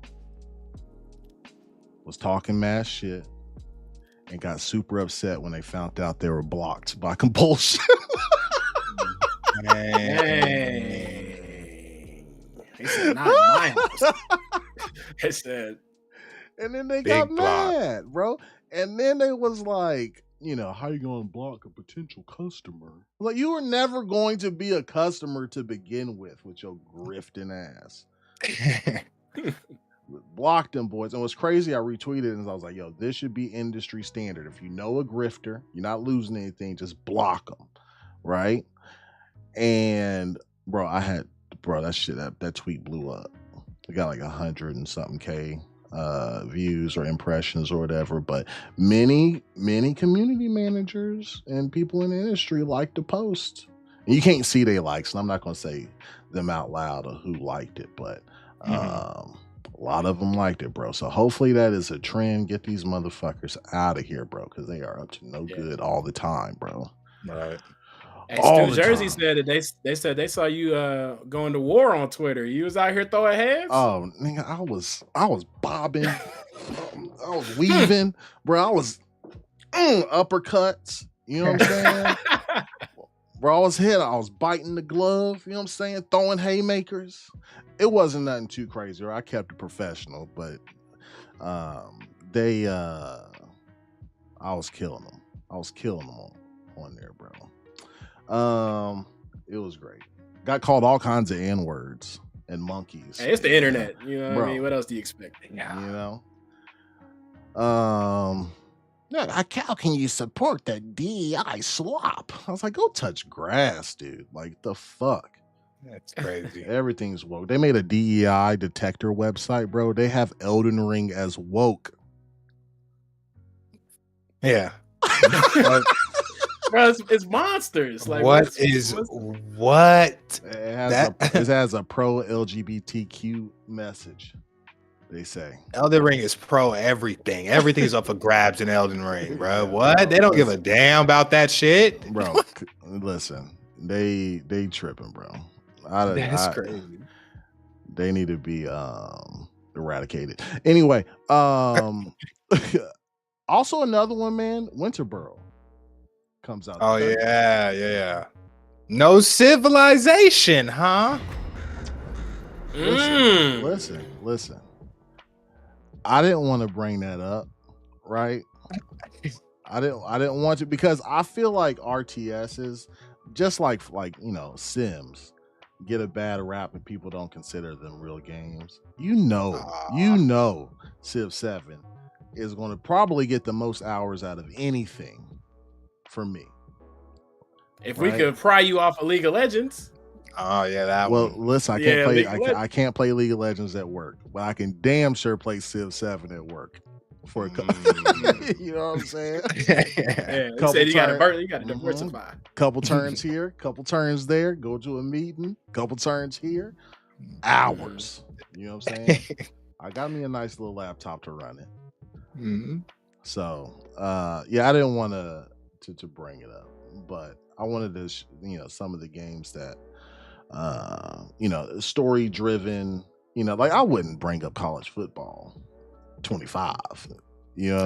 was talking mad shit and got super upset when they found out they were blocked by Compulsion. Hey. They said, not my house. They said. And then they got mad, bro. And then they was like, how you going to block a potential customer? Like, you were never going to be a customer to begin with your grifting ass. Block them boys. And what's crazy, I retweeted it and I was like, yo, this should be industry standard. If you know a grifter, you're not losing anything, just block them. Right? And bro, that tweet blew up. It got like 100 and something K views or impressions or whatever, but many community managers and people in the industry like to post. And you can't see their likes, and I'm not going to say them out loud or who liked it, but a A lot of them liked it, bro. So hopefully that is a trend. Get these motherfuckers out of here, bro, because they are up to no good all the time, bro. Right. Hey, Stu Jersey said that they said they saw you going to war on Twitter. You was out here throwing hands. Oh, nigga, I was bobbing, I was weaving, bro. I was uppercuts. You know what I'm saying? Bro, I was biting the glove. You know what I'm saying? Throwing haymakers. It wasn't nothing too crazy. I kept it professional, but I was killing them. I was killing them on there, bro. It was great. Got called all kinds of N-words and monkeys. Hey, it's the internet. You know what I mean? What else do you expect? Yeah. You know? How can you support the DEI slop? I was like, go touch grass, dude. Like, the fuck? That's crazy. Everything's woke. They made a DEI detector website, bro. They have Elden Ring as woke. Yeah. Bro, it's monsters. Like, what? It has a pro LGBTQ message. They say Elden Ring is pro everything. Everything's up for grabs in Elden Ring, bro. What? Bro, they don't give a damn about that shit, bro. Listen, they tripping, bro. That's crazy. They need to be eradicated. Anyway, also another one, man. Winterboro comes out. Oh yeah. No civilization, huh? Listen. I didn't want to bring that up, right? I didn't want to, because I feel like RTSs, just like Sims, get a bad rap and people don't consider them real games. You know, Civ 7 is going to probably get the most hours out of anything for me. If we could pry you off of League of Legends. Oh yeah, that one. Well, listen, I can't play League of Legends at work, but I can damn sure play Civ 7 at work. For a couple, you know what I'm saying? You got to diversify. Couple turns here, couple turns there. Go to a meeting. Couple turns here. Hours. You know what I'm saying? I got me a nice little laptop to run it. Mm-hmm. So, I didn't want to bring it up, but I wanted to, some of the games that, story driven. Like I wouldn't bring up college football. 25, I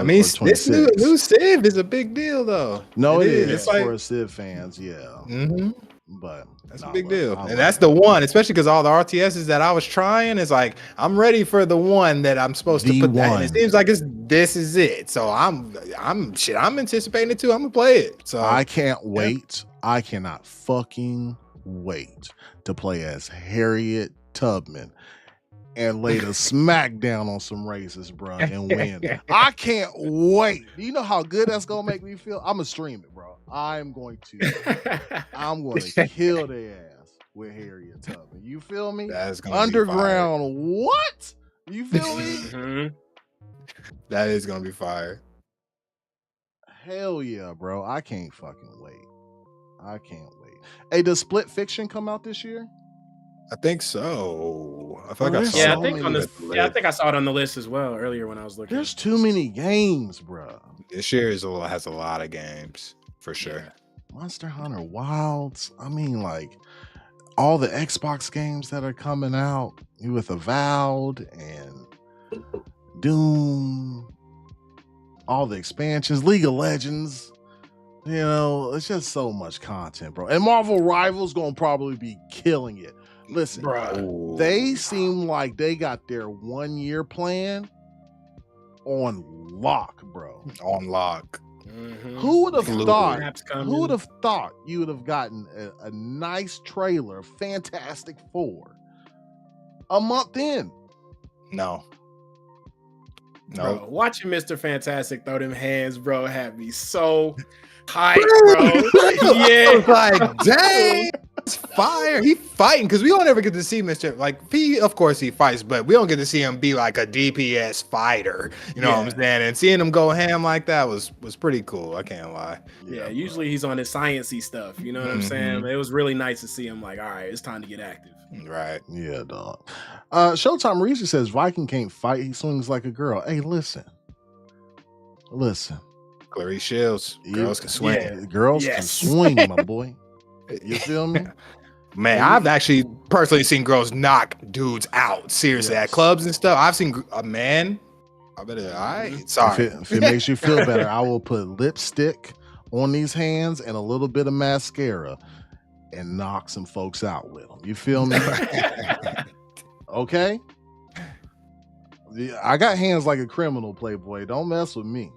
mean, this new Civ is a big deal, though. No, it is for Civ fans, yeah. Mm-hmm. But that's a big deal, and that's the one, especially because all the RTSs that I was trying is like, I'm ready for the one that I'm supposed to put that. And it seems like this is it. So I'm anticipating it too. I'm gonna play it. So I can't wait. I cannot fucking wait to play as Harriet Tubman and lay the smack down on some racists, bro, and win. I can't wait. Do you know how good that's gonna make me feel? I'm gonna stream it, bro. I'm going to kill their ass with Harriet Tubman. You feel me? That's gonna Underground. What? You feel me? Mm-hmm. That is gonna be fire. Hell yeah, bro. I can't fucking wait. I can't wait. Hey, does Split Fiction come out this year? I think so. I feel like I saw I think I saw it on the list as well earlier when I was looking. There's too many games, bro. This year has a lot of games for sure. Monster Hunter Wilds. I mean, like all the Xbox games that are coming out with Avowed and Doom, all the expansions, League of Legends. It's just so much content, bro. And Marvel Rivals gonna probably be killing it. Listen, they seem like they got their 1 year plan on lock, bro. On lock. Mm-hmm. Who would have thought you would have gotten a nice trailer, Fantastic Four, a month in? No. Bro, watching Mr. Fantastic throw them hands, bro, had me so hyped, bro. Yeah. I was like, dang. fire. He fighting because we don't ever get to see Mr. Like of course he fights, but we don't get to see him be like a DPS fighter. You know what I'm saying? And seeing him go ham like that was pretty cool. I can't lie. Yeah, usually he's on his sciencey stuff. You know what I'm saying? It was really nice to see him like, all right, it's time to get active. Right. Yeah, dog. Showtime Reese says Viking can't fight. He swings like a girl. Hey, listen. Clarice Shields. Girls can swing. Yeah, girls can swing, my boy. You feel me? Man, I've actually personally seen girls knock dudes out. Seriously, at clubs and stuff. I've seen a man. I better. All right. Sorry. If it makes you feel better, I will put lipstick on these hands and a little bit of mascara and knock some folks out with them. You feel me? Okay. I got hands like a criminal, Playboy. Don't mess with me.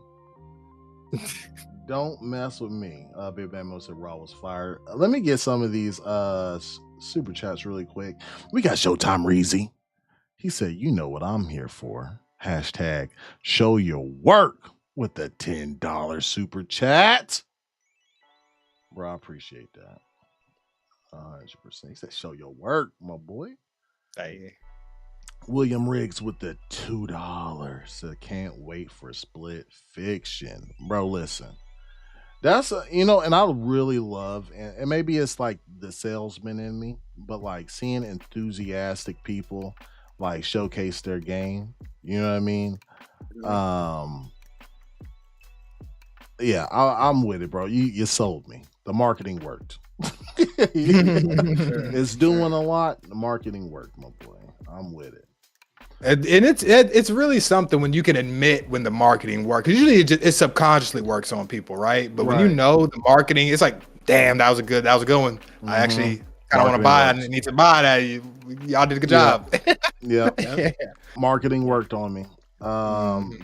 Don't mess with me. Big Bamo said Raw was fired. Let me get some of these super chats really quick. We got Showtime Reezy. He said, you know what I'm here for. Hashtag show your work with the $10 super chat. Bro, I appreciate that. 100%. He said, show your work, my boy. Hey. William Riggs with the $2. So can't wait for Split Fiction. Bro, listen. That's and I really love, and maybe it's like the salesman in me, but like seeing enthusiastic people like showcase their game. You know what I mean? Yeah, I'm with it, bro. You sold me. The marketing worked. It's doing a lot. The marketing worked, my boy. I'm with it. And it's really something when you can admit when the marketing works. Usually it subconsciously works on people, right? But when you know the marketing, it's like, damn, that was a good one. I actually kind of want to buy it. I need to buy that. Y'all did a good job. Yeah. Marketing worked on me.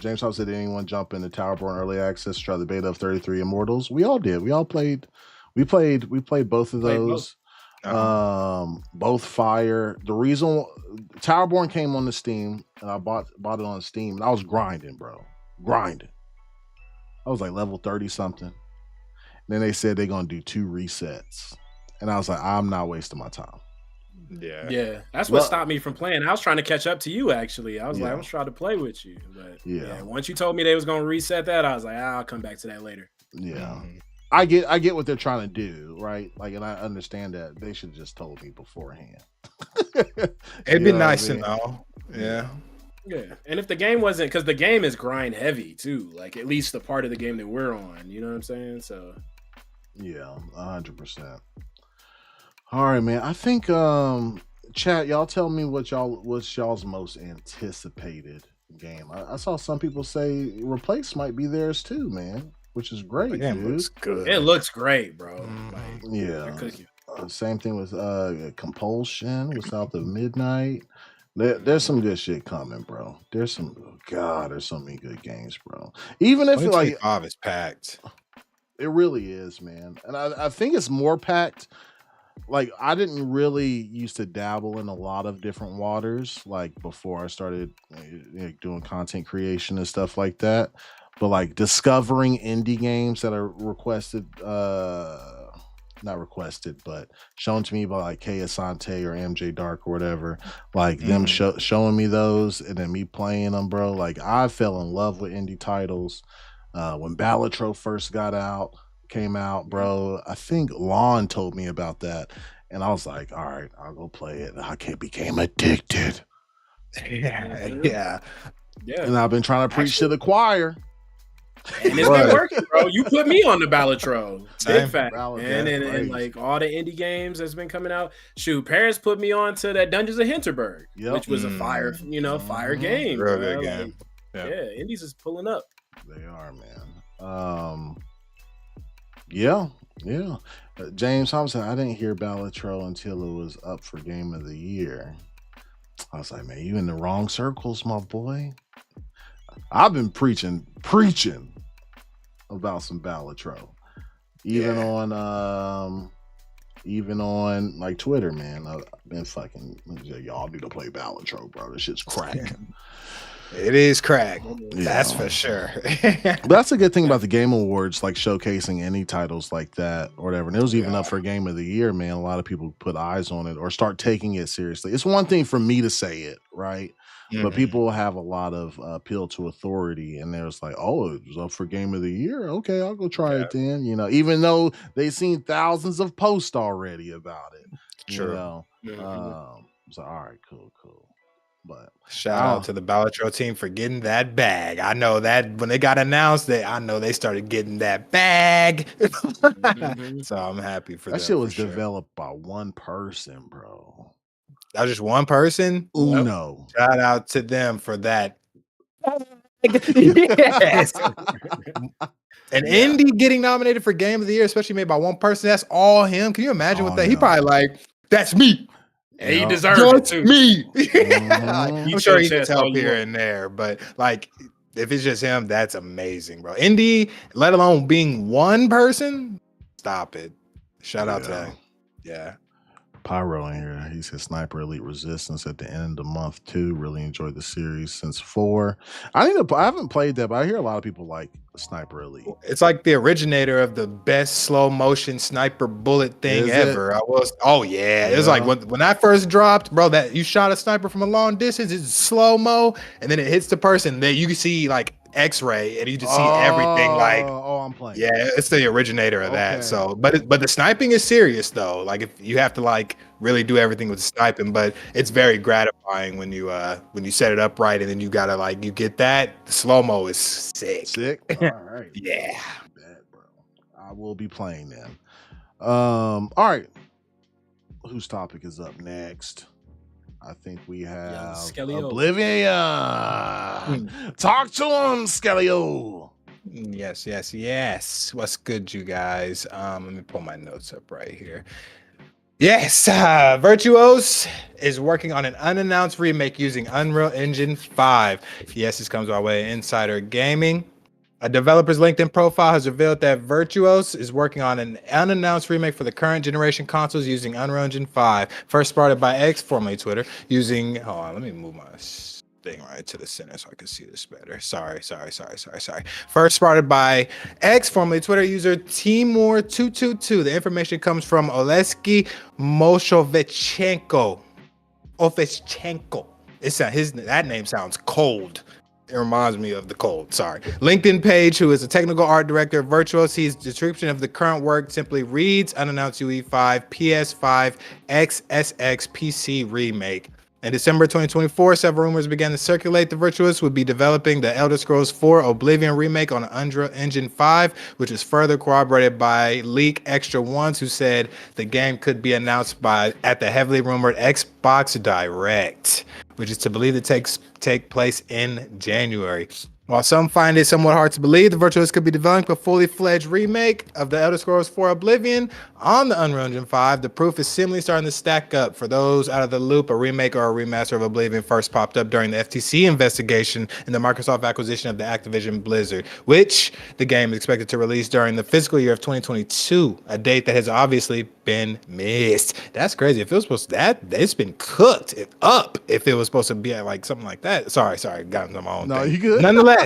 James House said, did anyone jump into Towerborn early access to try the beta of 33 Immortals? We all did. We all played. We played both of those. Both fire. The reason Towerborn came on the Steam and I bought it on Steam and I was grinding, bro. I was like level 30 something. And then they said they're gonna do 2 resets. And I was like, I'm not wasting my time. Yeah. That's what stopped me from playing. I was trying to catch up to you actually. I was like, I'm trying to play with you. But once you told me they was gonna reset that, I was like, I'll come back to that later. Yeah. I get what they're trying to do, right? Like, and I understand that they should have just told me beforehand. It'd be nice to know. Yeah. And if the game wasn't, because the game is grind heavy too, like at least the part of the game that we're on, you know what I'm saying? So yeah, 100%. All right, man. I think chat, y'all tell me what's y'all's most anticipated game. I saw some people say Replace might be theirs too, man. Which is great, dude. Looks good. It looks great, bro. Same thing with Compulsion with South of Midnight. There's some good shit coming, bro. There's so many good games, bro. Even if like 5 is packed. It really is, man. And I think it's more packed. Like, I didn't really used to dabble in a lot of different waters, like before I started doing content creation and stuff like that. But like discovering indie games that are not requested, but shown to me by like K Asante or MJ Dark or whatever, like them showing me those and then me playing them, bro. Like I fell in love with indie titles when BLAQQ first came out, bro. I think Lon told me about that, and I was like, all right, I'll go play it. I became addicted. Yeah. And I've been trying to preach to the choir. And it's been working, bro. You put me on the BLAQQ. Big fact. And like all the indie games that's been coming out. Shoot, Paris put me on to that Dungeons of Hinterberg, which was a fire game. Real good game. Yeah, indies is pulling up. They are, man. Yeah. James Thompson, I didn't hear BLAQQ until it was up for Game of the Year. I was like, man, you in the wrong circles, my boy. I've been preaching about some BLAQQ, even on like Twitter, man. I've been fucking, y'all need to play BLAQQ, bro. This shit's crack. It is crack. Yeah. That's for sure. But that's a good thing about the Game Awards, like showcasing any titles like that or whatever. And it was even up for Game of the Year, man. A lot of people put eyes on it or start taking it seriously. It's one thing for me to say it, right? But people have a lot of appeal to authority, and there's like, oh, it was up for Game of the Year. Okay, I'll go try it then. You know, even though they've seen thousands of posts already about it. True. You know, so all right, cool. But shout out to the Balatro team for getting that bag. I know that when they got announced, I know they started getting that bag. So I'm happy for that. Shit was developed by one person, bro. That was just one person? Uno. Shout out to them for that. Yes. An indie getting nominated for Game of the Year, especially made by one person. That's all him. Can you imagine what that? He probably like, that's me. And he deserves it too. Me. I'm sure he needs help here and there, but like, if it's just him, that's amazing, bro. Indie, let alone being one person, stop it. Shout out to that. Yeah. Pyro in here. He said Sniper Elite Resistance at the end of the month 2. Really enjoyed the series since 4. I haven't played that, but I hear a lot of people like Sniper Elite. It's like the originator of the best slow motion sniper bullet thing ever. It was like when I first dropped, bro, that you shot a sniper from a long distance, it's slow mo, and then it hits the person. Then you can see like X-ray, and you just see everything like. I'm playing. Yeah, it's the originator of that. So, but the sniping is serious though. Like if you have to like really do everything with sniping, but it's very gratifying when you set it up right, and then you gotta like you get that. The slow mo is sick. All right. Yeah. Bad, bro. I will be playing then. All right. Whose topic is up next? I think we have Oblivion. Talk to him, Skellio. Yes. What's good, you guys? Let me pull my notes up right here. Yes, Virtuos is working on an unannounced remake using Unreal Engine 5. Yes, this comes our way Insider Gaming. A developer's LinkedIn profile has revealed that Virtuos is working on an unannounced remake for the current generation consoles using Unreal Engine 5. First started by X, formerly Twitter, using... Hold on, let me move my thing right to the center so I can see this better. Sorry. First started by X, formerly Twitter user Timur222. The information comes from Oleksii Moshovchenko. That name sounds cold. It reminds me of the cold. Sorry. LinkedIn page, who is a technical art director of Virtuos, his description of the current work simply reads: unannounced UE5, PS5, XSX PC remake. In December 2024, several rumors began to circulate the Virtuos would be developing the Elder Scrolls 4 Oblivion Remake on Unreal Engine 5, which is further corroborated by Leak Extra Ones, who said the game could be announced at the heavily rumored Xbox Direct, which is to believe to take place in January. While some find it somewhat hard to believe, the Virtuos could be developing a fully fledged remake of the Elder Scrolls 4 Oblivion on the Unreal Engine 5. The proof is seemingly starting to stack up. For those out of the loop, a remake or a remaster of Oblivion first popped up during the FTC investigation and the Microsoft acquisition of the Activision Blizzard, which the game is expected to release during the fiscal year of 2022, a date that has obviously been missed. That's crazy. If it was supposed to, it's been cooked up. If it was supposed to be like something like that. Sorry, got into my own thing. You good? Nonetheless,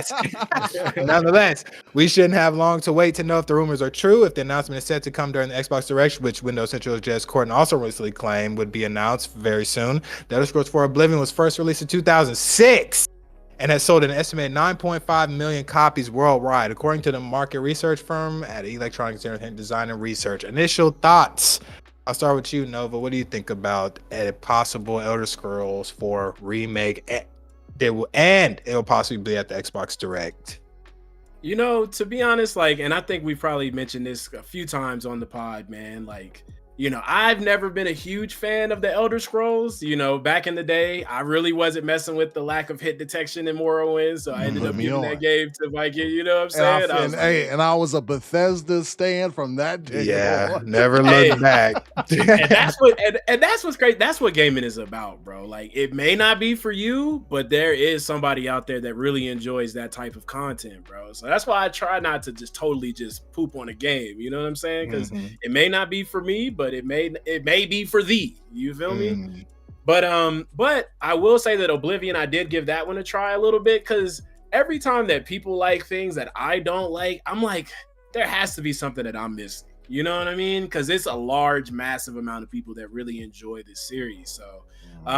we shouldn't have long to wait to know if the rumors are true. If the announcement is set to come during the Xbox Direct, which Windows Central Jez Corden also recently claimed would be announced very soon. The Elder Scrolls 4 Oblivion was first released in 2006 and has sold an estimated 9.5 million copies worldwide, according to the market research firm at Electronic Design and Research. Initial thoughts. I'll start with you, Nova. What do you think about a possible Elder Scrolls 4 remake? It will possibly be at the Xbox Direct. You know, to be honest, and I think we probably mentioned this a few times on the pod, man. I've never been a huge fan of the Elder Scrolls. Back in the day, I really wasn't messing with the lack of hit detection in Morrowind, so I ended up giving that game to Viking. You know what I'm saying? And I was a Bethesda stan from that day. Yeah, never looked back. and that's what's great. That's what gaming is about, bro. It may not be for you, but there is somebody out there that really enjoys that type of content, bro. So that's why I try not to just totally just poop on a game. You know what I'm saying? Because it may not be for me, but it may be for thee. You feel me? But I will say that Oblivion, I did give that one a try a little bit, because every time that people like things that I don't like, I'm like, there has to be something that I'm missing. You know what I mean? Because it's a large, massive amount of people that really enjoy this series. So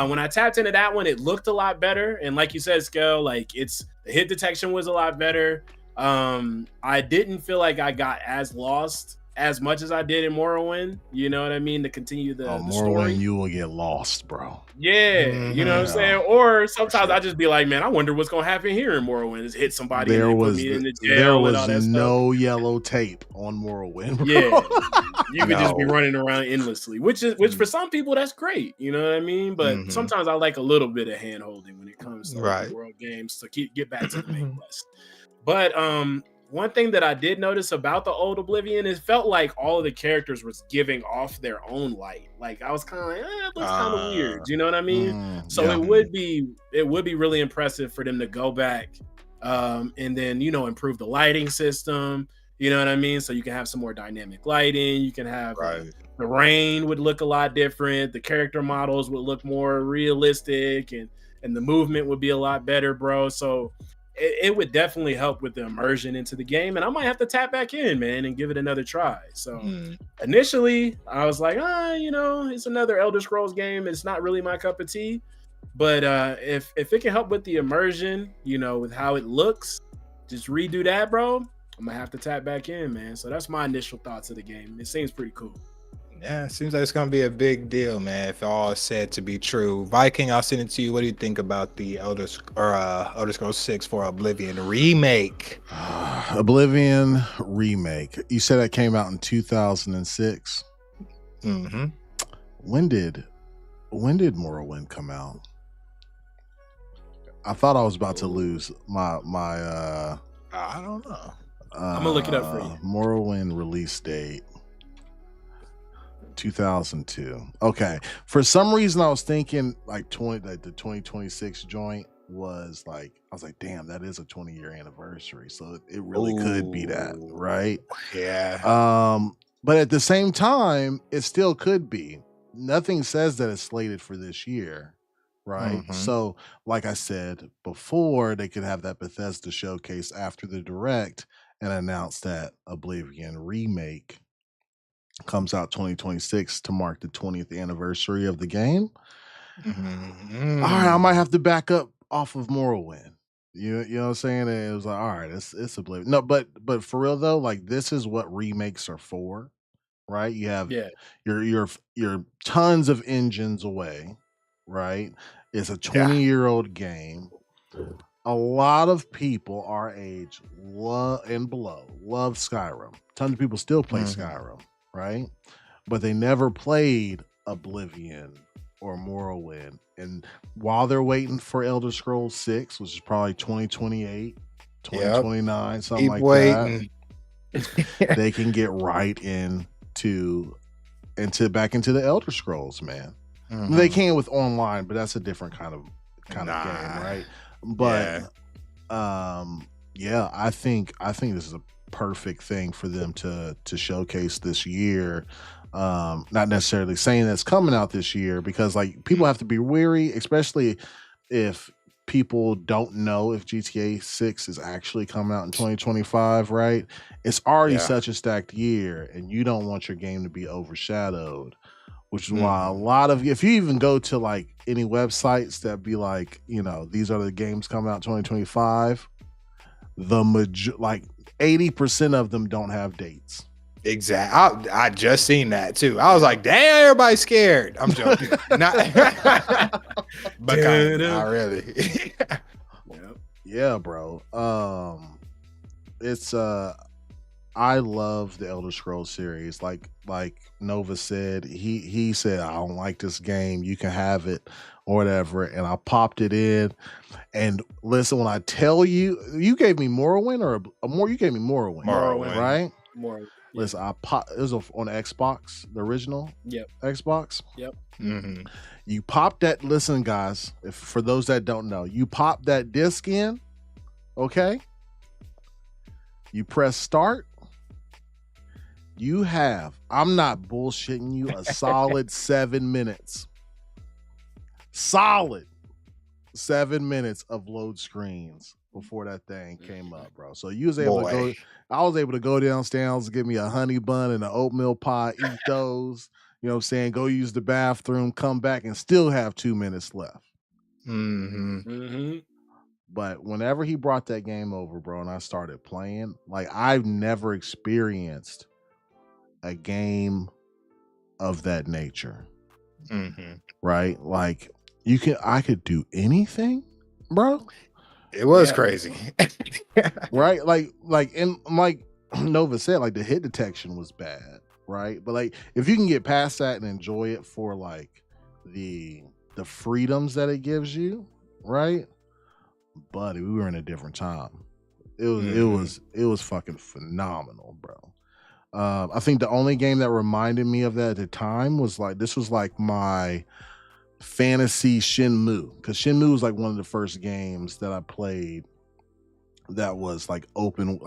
when I tapped into that one, it looked a lot better. And like you said, Skell, like the hit detection was a lot better. I didn't feel like I got as lost as much as I did in Morrowind, you know what I mean, to continue the story. You will get lost, bro. Yeah, you know what I'm saying? Or sometimes I just be like, man, I wonder what's gonna happen here in Morrowind. Just hit somebody there and was put me in the jail and all that no stuff. yellow tape on Morrowind, bro. Yeah, you could just be running around endlessly, which for some people that's great, you know what I mean? But sometimes I like a little bit of hand holding when it comes to open world games to get back to the main quest. But one thing that I did notice about the old Oblivion is felt like all of the characters was giving off their own light. Like I was kind of like, it looks kind of weird. You know what I mean? So it would be really impressive for them to go back and then, you know, improve the lighting system. You know what I mean? So you can have some more dynamic lighting. You can have the rain would look a lot different. The character models would look more realistic, and the movement would be a lot better, bro. So it would definitely help with the immersion into the game, and I might have to tap back in, man, and give it another try. So initially I was like, you know, it's another Elder Scrolls game. It's not really my cup of tea, but if it can help with the immersion, you know, with how it looks, just redo that, bro, I'm gonna have to tap back in, man. So that's my initial thoughts of the game. It seems pretty cool. Yeah, it seems like it's gonna be a big deal, man. If all is said to be true, Viking, I'll send it to you. What do you think about the Elder Scrolls 6 for Oblivion Remake? Oblivion Remake. You said that came out in 2006. Mm-hmm. When did Morrowind come out? I thought I was about to lose my. I don't know. I'm gonna look it up for you. Morrowind release date. 2002. Okay. For some reason, I was thinking like the 2026 joint was like, I was like, damn, that is a 20-year anniversary. So it really could be that, right? Yeah. But at the same time, it still could be. Nothing says that it's slated for this year, right? So, like I said before, they could have that Bethesda showcase after the direct and announce that Oblivion Remake comes out 2026 to mark the 20th anniversary of the game. All right, I might have to back up off of Morrowind. You know what I'm saying? And it was like, all right, it's Oblivion. No, but for real though, like this is what remakes are for, right? You have your tons of engines away, right? It's a 20-year-old game. A lot of people our age and below love Skyrim. Tons of people still play Skyrim, right? But they never played Oblivion or Morrowind. And while they're waiting for Elder Scrolls 6, which is probably 2028, 2029, something like that, they can get right back into the Elder Scrolls, man. They can with online, but that's a different kind of game, right? But I think this is a perfect thing for them to showcase this year. Not necessarily saying that's coming out this year, because like people have to be wary, especially if people don't know if GTA 6 is actually coming out in 2025, right? It's already such a stacked year, and you don't want your game to be overshadowed, which is why a lot of, if you even go to like any websites that be like, you know, these are the games coming out 2025, like 80% of them don't have dates. Exactly. I just seen that too. I was like, damn, everybody's scared. I'm joking. Not really. Yeah, bro. It's I love the Elder Scrolls series. Like Nova said, he said, I don't like this game, you can have it or whatever. And I popped it in. And listen, when I tell you, you gave me Morrowind you gave me Morrowind, right? Morrowind. Listen, it was on Xbox, the original Xbox. Yep. You pop that, listen guys, for those that don't know, you pop that disc in, okay? You press start. You have, I'm not bullshitting you, a solid 7 minutes solid 7 minutes of load screens before that thing came up, bro. So you was able to go. I was able to go downstairs, get me a honey bun and an oatmeal pie, eat those. You know what I'm saying? Go use the bathroom, come back, and still have 2 minutes left. But whenever he brought that game over, bro, and I started playing, like I've never experienced a game of that nature. Right? Like I could do anything, bro. It was crazy. Right? Like Nova said, like the hit detection was bad, right? But like if you can get past that and enjoy it for like the freedoms that it gives you, right? Buddy, we were in a different time. It was fucking phenomenal, bro. I think the only game that reminded me of that at the time was like this was like my fantasy Shenmue, because Shenmue was like one of the first games that I played that was like open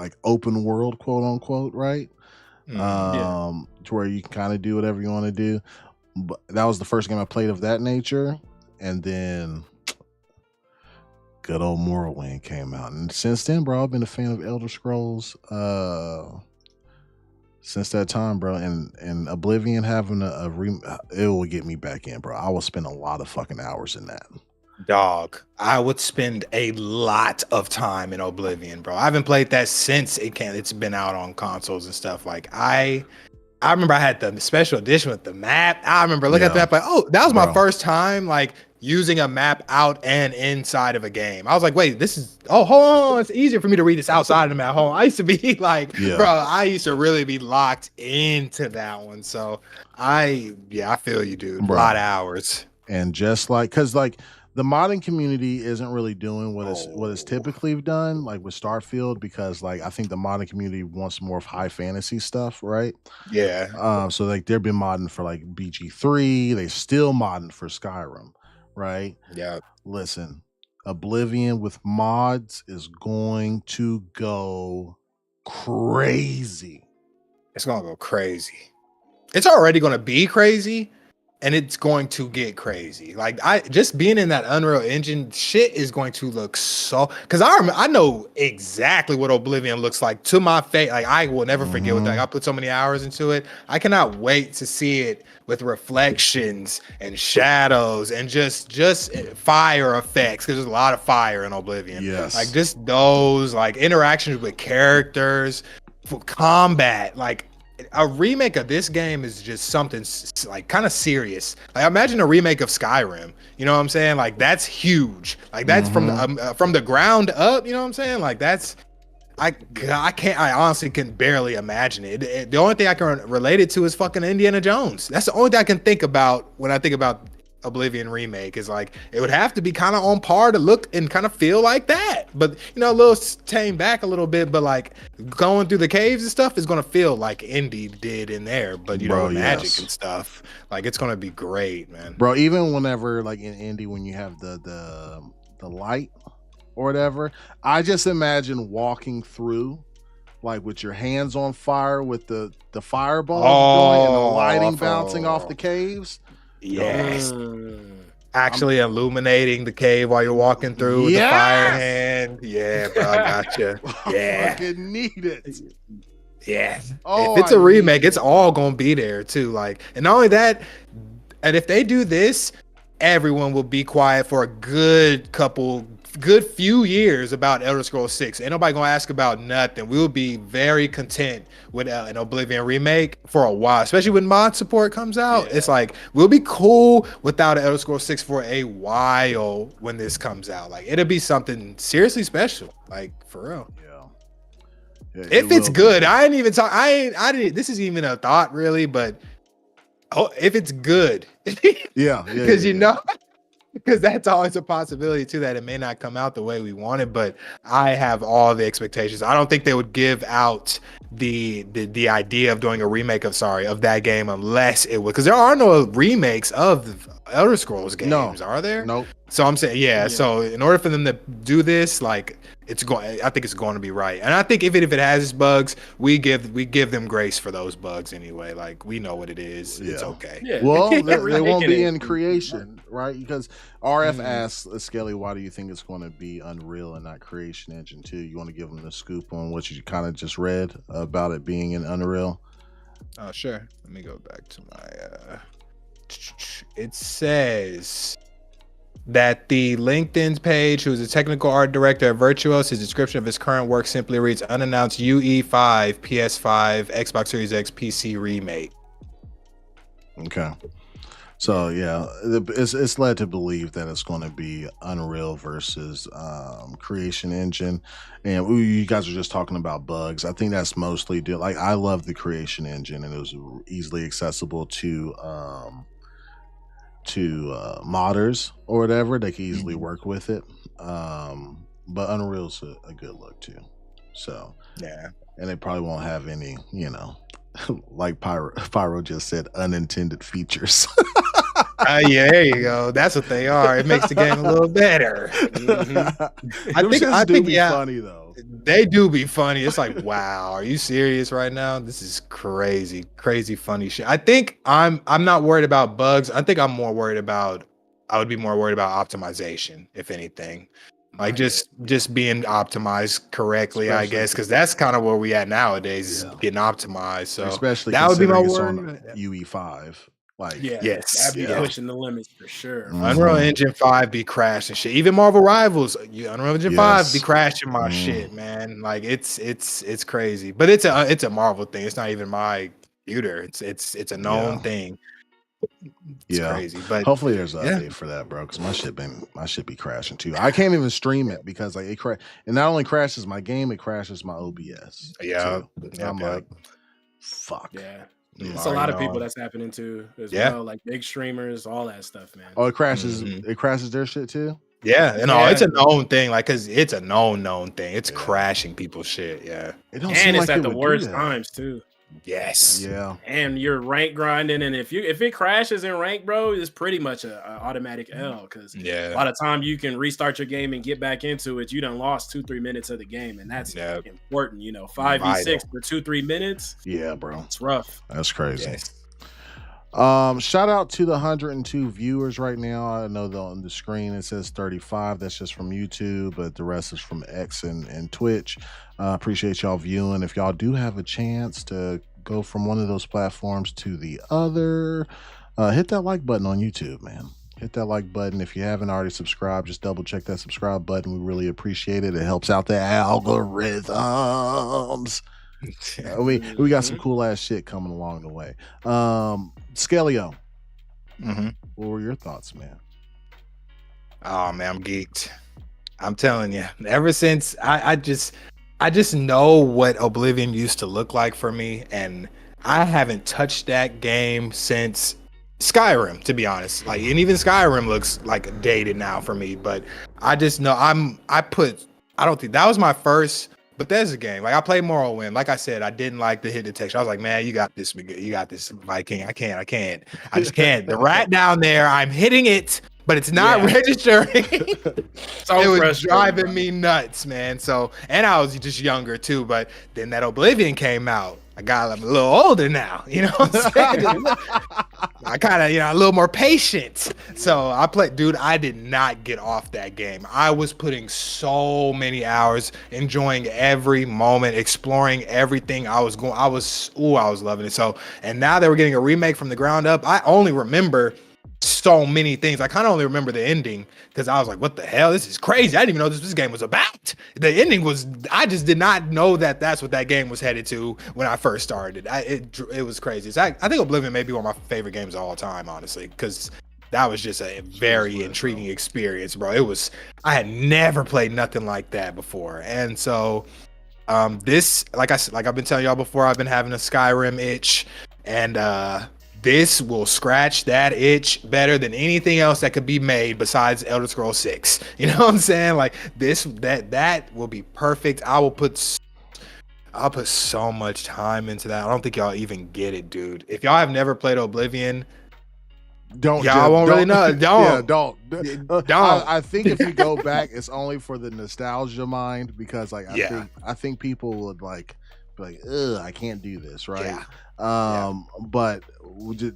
world, quote unquote, right? To where you can kind of do whatever you want to do. But that was the first game I played of that nature, and then good old Morrowind came out, and since then, bro, I've been a fan of Elder Scrolls since that time, bro. And Oblivion having it will get me back in, bro. I will spend a lot of fucking hours in that. Dog, I would spend a lot of time in Oblivion, bro. I haven't played that since it's been out on consoles and stuff. Like I remember I had the special edition with the map. I remember looking at the map like, oh, that was my first time like using a map out and inside of a game. I was like, wait, hold on, it's easier for me to read this outside of the map. Hold on. I used to be like, bro, I used to really be locked into that one. So I feel you, dude. Bro. A lot of hours. And just like, cause like the modding community isn't really doing what it's typically done, like with Starfield, because like I think the modding community wants more of high fantasy stuff, right? Yeah. So like they've been modding for like BG3, they still modding for Skyrim, right? Yeah. Listen, Oblivion with mods is going to go crazy. It's gonna go crazy. It's already gonna be crazy. And it's going to get crazy. Like just being in that Unreal Engine shit is going to look so. Because I know exactly what Oblivion looks like to my face. Like I will never forget what that. I put so many hours into it. I cannot wait to see it with reflections and shadows and just fire effects. Because there's a lot of fire in Oblivion. Yes. Like just those like interactions with characters, for combat, like. A remake of this game is just something like kind of serious. Like imagine a remake of Skyrim. You know what I'm saying? Like that's huge. Like that's from the ground up. You know what I'm saying? Like that's I honestly can barely imagine it. The only thing I can relate it to is fucking Indiana Jones. That's the only thing I can think about when I think about Oblivion Remake. Is like it would have to be kind of on par to look and kind of feel like that, but you know, a little tame back a little bit, but like going through the caves and stuff is gonna feel like Indy did in there, but you know, magic and stuff. Like it's gonna be great, man. Bro, even whenever like in Indy, when you have the light or whatever, I just imagine walking through like with your hands on fire with the fireballs going and the lighting bouncing off the caves. Yes. Actually illuminating the cave while you're walking through with the fire hand. Yeah, bro, I gotcha. Yeah. I fucking need it. Yeah. If it's a remake, it's all gonna be there too. Like, and not only that, and if they do this, everyone will be quiet for a good few years about Elder Scrolls 6. Ain't nobody gonna ask about nothing. We'll be very content with an Oblivion remake for a while, especially when mod support comes out. Yeah. It's like we'll be cool without Elder Scrolls 6 for a while when this comes out. Like it'll be something seriously special, like for real. Yeah, if it's good, I didn't even talk. I didn't. This is even a thought, really, but if it's good, because you know. Because that's always a possibility too, that it may not come out the way we want it, but I have all the expectations. I don't think they would give out the idea of doing a remake of that game unless it would, because there are no remakes of Elder Scrolls games, are there? Nope. So I'm saying, yeah. So in order for them to do this, like I think it's going to be right. And I think even if it has its bugs, we give them grace for those bugs anyway. Like we know what it is. Yeah. It's okay. Yeah. Well, they won't be in creation, right? Because RF asks Skelly, why do you think it's going to be Unreal and not Creation Engine 2? You want to give them the scoop on what you kind of just read about it being in Unreal? Oh, sure. Let me go back to my. It says that the LinkedIn page, who is a technical art director at Virtuos, his description of his current work simply reads unannounced UE5, PS5, Xbox Series X, PC remake. Okay. So yeah, it's led to believe that it's going to be Unreal versus Creation Engine, and you guys are just talking about bugs. I think that's mostly like I love the Creation Engine, and it was easily accessible to modders or whatever. They can easily work with it, but Unreal's a good look too. So yeah, and they probably won't have any, like Pyro just said, unintended features. Yeah, there you go. That's what they are. It makes the game a little better. I think yeah, funny though. They do be funny. It's like, wow, are you serious right now? This is crazy funny shit. I think I'm not worried about bugs. I think I would be more worried about optimization, if anything. Like just being optimized correctly, I guess, because that's kind of where we at nowadays, is getting optimized. So especially that would be my word. UE5. Like yes, that'd be pushing the limits for sure. Unreal Engine 5 be crashing shit. Even Marvel Rivals, Unreal Engine 5 be crashing my shit, man. Like it's crazy. But it's a Marvel thing. It's not even my computer. It's a known thing. It's crazy. But hopefully there's an update for that, bro. Because my shit be crashing too. I can't even stream it because like it not only crashes my game, it crashes my OBS. Yeah. I'm like, fuck. Yeah. It's a lot of people that's happening to as well, like big streamers, all that stuff, man. Oh, it crashes. It crashes their shit too. Yeah, it's a known thing. Like, cause it's a known thing. It's crashing people's shit. Yeah, and it's at the worst times too. Yes. Yeah. And you're rank grinding, and if it crashes in rank, bro, it's pretty much a automatic L. Because a lot of time you can restart your game and get back into it. You done lost 2-3 minutes of the game, and that's important. 5v6 for 2-3 minutes. Yeah, bro, it's rough. That's crazy. Yes. Shout out to the 102 viewers right now. I know on the screen it says 35. That's just from YouTube, but the rest is from X and Twitch. Appreciate y'all viewing. If y'all do have a chance to go from one of those platforms to the other, hit that like button on YouTube, man. Hit that like button. If you haven't already subscribed, just double check that subscribe button. We really appreciate it. It helps out the algorithms. We got some cool ass shit coming along the way. Skellio, what were your thoughts, man? Oh man, I'm geeked. I'm telling you, ever since I just know what Oblivion used to look like for me, and I haven't touched that game since Skyrim, to be honest. Like, and even Skyrim looks like dated now for me, but I just know I don't think that was my first Bethesda game. Like, I played Morrowind. Like I said, I didn't like the hit detection. I was like, man, you got this, Viking. I just can't. The rat down there, I'm hitting it, but it's not registering. It was driving me nuts, man. So, and I was just younger too, but then that Oblivion came out. I got a little older now, you know what I'm saying? I kind of, a little more patient. So I played, dude, I did not get off that game. I was putting so many hours, enjoying every moment, exploring everything. I was loving it. So, and now that we're getting a remake from the ground up, I only remember so many things. I kind of only remember the ending because I was like, what the hell? This is crazy. I didn't even know this game was about. The ending was, I just did not know that that's what that game was headed to when I first started. It was crazy. I think Oblivion may be one of my favorite games of all time, honestly, because that was just a very intriguing experience, bro. I had never played nothing like that before. And so this, like I've been telling y'all before, I've been having a Skyrim itch, and this will scratch that itch better than anything else that could be made besides Elder Scrolls 6. You know what I'm saying? Like that will be perfect. I'll put so much time into that. I don't think y'all even get it, dude. If y'all have never played Oblivion, Don't. Y'all won't really know. Don't. Yeah, don't. Don't. I think if you go back, it's only for the nostalgia mind because, like, I think people would like, be like, ugh, I can't do this, right? Yeah. But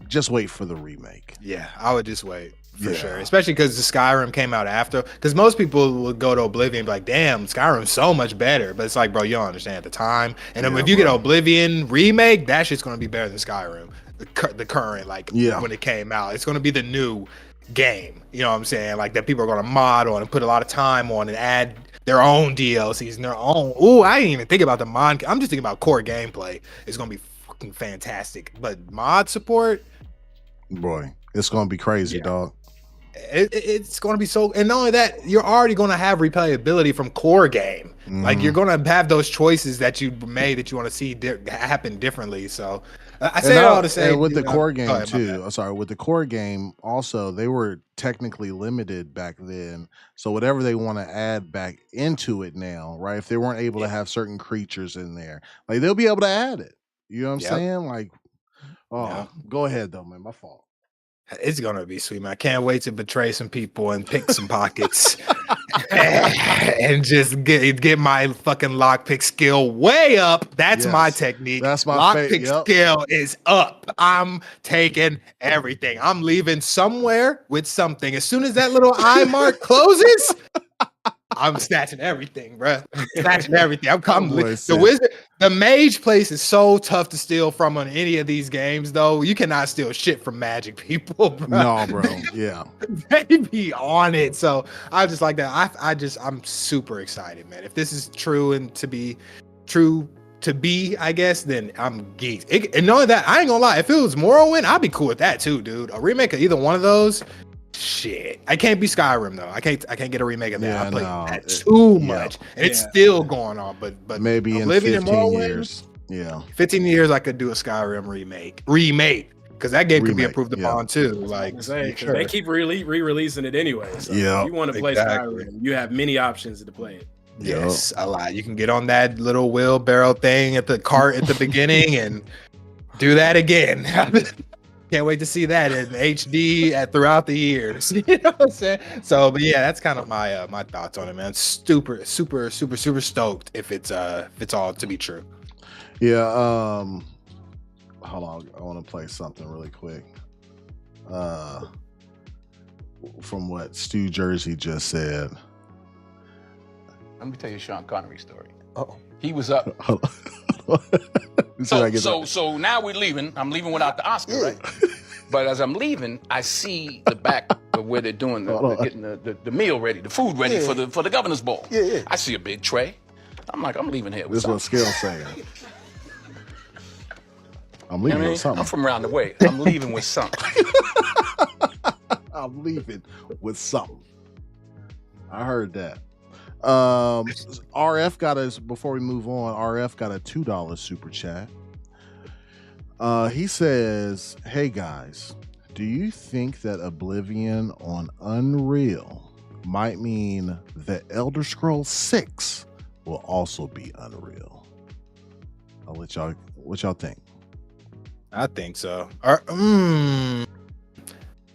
just wait for the remake. Yeah, I would just wait for sure, especially because the Skyrim came out after. Because most people would go to Oblivion and be like, "Damn, Skyrim's so much better," but it's like, bro, you don't understand at the time. And then if you get Oblivion remake, that shit's gonna be better than Skyrim. The current, like, when it came out, it's gonna be the new game. You know what I'm saying? Like that people are gonna mod on and put a lot of time on and add their own DLCs and their own. Ooh, I didn't even think about the mod. I'm just thinking about core gameplay. It's gonna be fucking fantastic, but mod support, boy, it's gonna be crazy, dog. It's going to be so, and not only that, you're already going to have replayability from core game. Like you're going to have those choices that you made that you want to see happen differently. So I say all to say, with the core game too. Sorry, with the core game also, they were technically limited back then. So whatever they want to add back into it now, right? If they weren't able to have certain creatures in there, like they'll be able to add it. You know what I'm saying? Like, go ahead though, man. My fault. It's gonna be sweet, man. I can't wait to betray some people and pick some pockets and just get my fucking lockpick skill way up. That's my technique. That's my lockpick skill is up. I'm taking everything. I'm leaving somewhere with something. As soon as that little eye mark closes, I'm snatching everything, bro. Snatching everything. The wizard, the mage place is so tough to steal from on any of these games, though. You cannot steal shit from magic people, bro. No, bro. Yeah. They be on it. So I just like that. I'm super excited, man. If this is true and to be, I guess, then I'm geeked. And knowing that, I ain't gonna lie, if it was Morrowind, I'd be cool with that too, dude. A remake of either one of those. Shit, I can't be Skyrim though. I can't get a remake of that. I played that too much, and it's still going on. But maybe in 15 years, 15 years, I could do a Skyrim remake because that game could be improved upon too. Like they keep re-releasing it anyway. So if you want to play Skyrim, you have many options to play it. Yes, a lot. You can get on that little wheelbarrow thing at the cart at the beginning and do that again. Can't wait to see that in HD throughout the years. You know what I'm saying? So, but yeah, that's kind of my my thoughts on it, man. Super stoked if it's all to be true. Yeah. Hold on, I want to play something really quick. From what Stu Jersey just said. Let me tell you a Sean Connery story. Oh, he was up. So now we're leaving. I'm leaving without the Oscar, right? But as I'm leaving, I see the back of where they're doing getting the meal ready, the food ready for the governor's ball. I see a big tray. I'm like, I'm leaving here with something. This is what Skill's saying. I'm leaving with something. I'm from around the way. I'm leaving with something. I'm leaving with something. I heard that. RF got us, before we move on, RF got a $2 super chat. He says, hey guys, do you think that Oblivion on Unreal might mean that Elder Scrolls 6 will also be Unreal? I'll let y'all, what y'all think? I think so.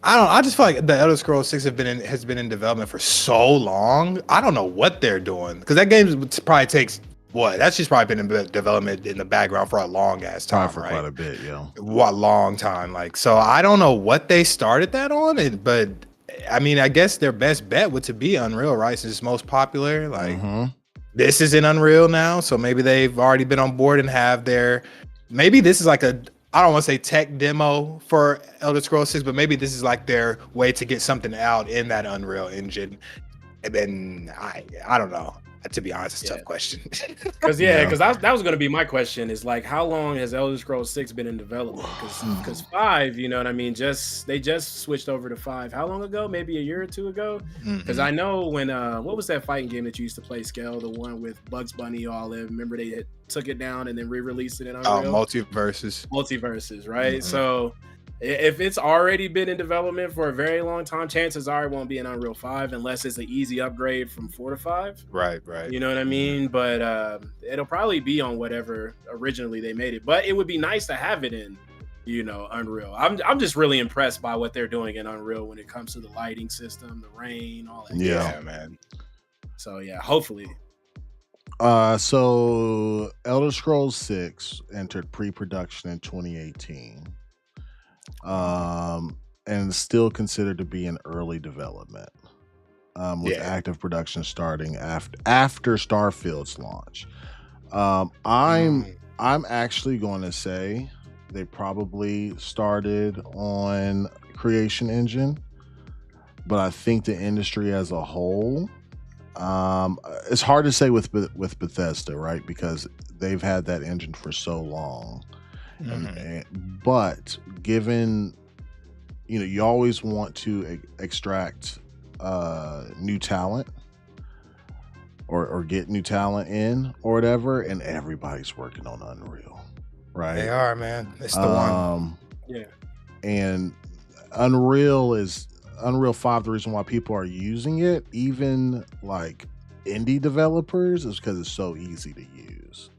I just feel like the Elder Scrolls 6 has been in development for so long. I don't know what they're doing because that game probably takes that's just probably been in development in the background for a long ass time, for right? Quite a bit, What long time? Like, so I don't know what they started that on, but I mean, I guess their best bet would to be Unreal, right? Since it's most popular. Like, this is in Unreal now, so maybe they've already been on board and have maybe this is like I don't want to say tech demo for Elder Scrolls 6, but maybe this is like their way to get something out in that Unreal Engine. And then I don't know. To be honest, it's a tough question. Because that was going to be my question is like, how long has Elder Scrolls 6 been in development? Because 5, you know what I mean? They just switched over to 5. How long ago? Maybe a year or two ago? Because I know when, what was that fighting game that you used to play, Skell? The one with Bugs Bunny all in. Remember they took it down and then re-released it in Unreal? Multiverses, right? So if it's already been in development for a very long time, chances are it won't be in Unreal 5 unless it's an easy upgrade from 4 to 5. Right. You know what I mean? But it'll probably be on whatever originally they made it. But it would be nice to have it in Unreal. I'm just really impressed by what they're doing in Unreal when it comes to the lighting system, the rain, all that. Yeah, man. So yeah, hopefully. So Elder Scrolls 6 entered pre-production in 2018. And still considered to be in early development. With active production starting after Starfield's launch. I'm actually going to say they probably started on Creation Engine, but I think the industry as a whole, it's hard to say with Bethesda, right? Because they've had that engine for so long. But given, you always want to extract new talent or get new talent in or whatever, and everybody's working on Unreal, right? They are, man. It's the one. Yeah. And Unreal 5, the reason why people are using it, even like indie developers, is because it's so easy to use.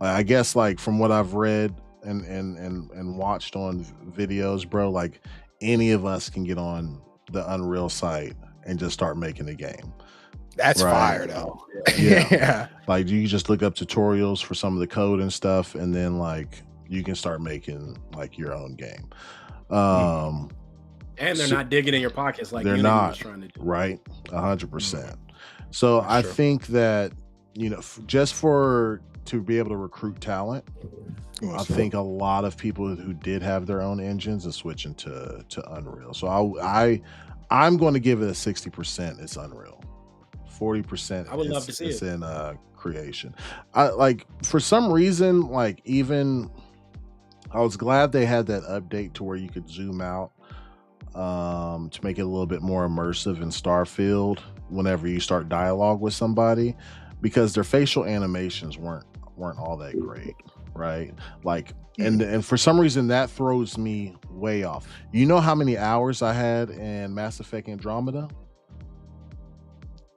I guess, like, from what I've read and watched on videos, bro, like, any of us can get on the Unreal site and just start making a game. That's fire, though. Yeah. Like, you just look up tutorials for some of the code and stuff, and then, like, you can start making, like, your own game. And they're not digging in your pockets like they're Unity not was trying to do. Right, 100%. So I think that, just to be able to recruit talent, I think a lot of people who did have their own engines are switching to Unreal. So I'm going to give it a 60%. It's Unreal. 40%. I would love to see it's it. in Creation. For some reason, like, even I was glad they had that update to where you could zoom out to make it a little bit more immersive in Starfield whenever you start dialogue with somebody, because their facial animations weren't all that great, right? Like, and for some reason that throws me way off. You know how many hours I had in Mass Effect Andromeda?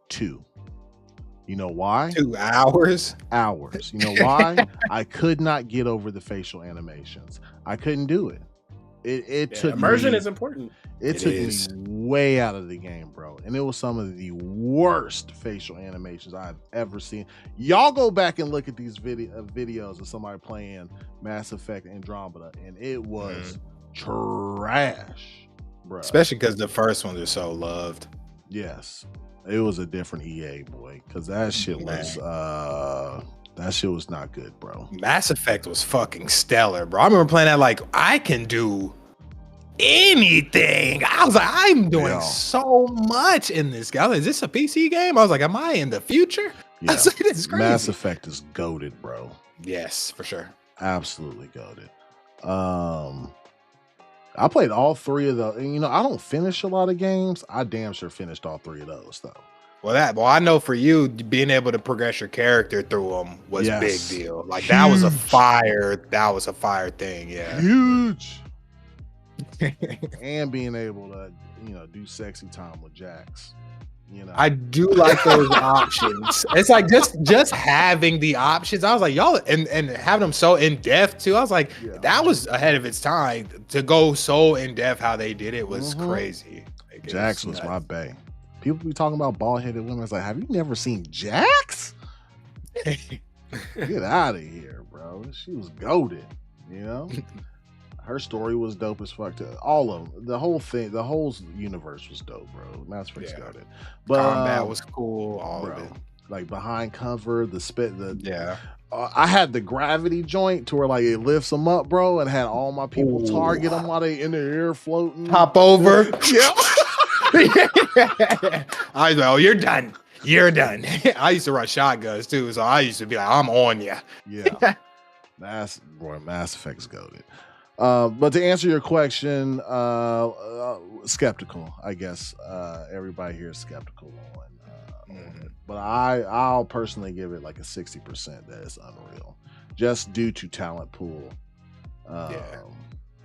2. You know why? 2 hours. You know why? I could not get over the facial animations. I couldn't do it. It took immersion is important. It took me way out of the game, bro. And it was some of the worst facial animations I've ever seen. Y'all go back and look at these videos of somebody playing Mass Effect Andromeda, and it was trash, bro. Especially because the first ones are so loved. Yes. It was a different EA, boy, because that shit was not good, bro. Mass Effect was fucking stellar, bro. I remember playing that like, I can do anything. I was like, I'm doing so much in this game. Is this a PC game? I was like, am I in the future? Yeah. I was like, this is crazy. Mass Effect is goated, bro. Yes, for sure. Absolutely goated. I played all 3 of those. I don't finish a lot of games. I damn sure finished all 3 of those, though. Well, I know for you, being able to progress your character through them was a big deal. Like, that was a fire thing. Yeah. Huge. And being able to, do sexy time with Jax. I do like those options. It's like just having the options. I was like, y'all, and having them so in depth too. I was like, that was ahead of its time to go so in depth. How they did it was crazy. Like, Jax was my bae. People be talking about bald-headed women. It's like, have you never seen Jax? Get out of here, bro. She was goated, Her story was dope as fuck. All of them. The whole thing, the whole universe was dope, bro. Mass Effect got it. But combat was cool. All of it. Like, behind cover, I had the gravity joint to where, like, it lifts them up, bro, and had all my people target them while they in the air floating. Hop over. Yeah. I was like, oh, you're done. I used to run shotguns too, so I used to be like, I'm on you. Yeah. Mass Effect's goated. But to answer your question, skeptical, I guess. Everybody here is skeptical on it. But I'll personally give it like a 60% that it's Unreal, just due to talent pool and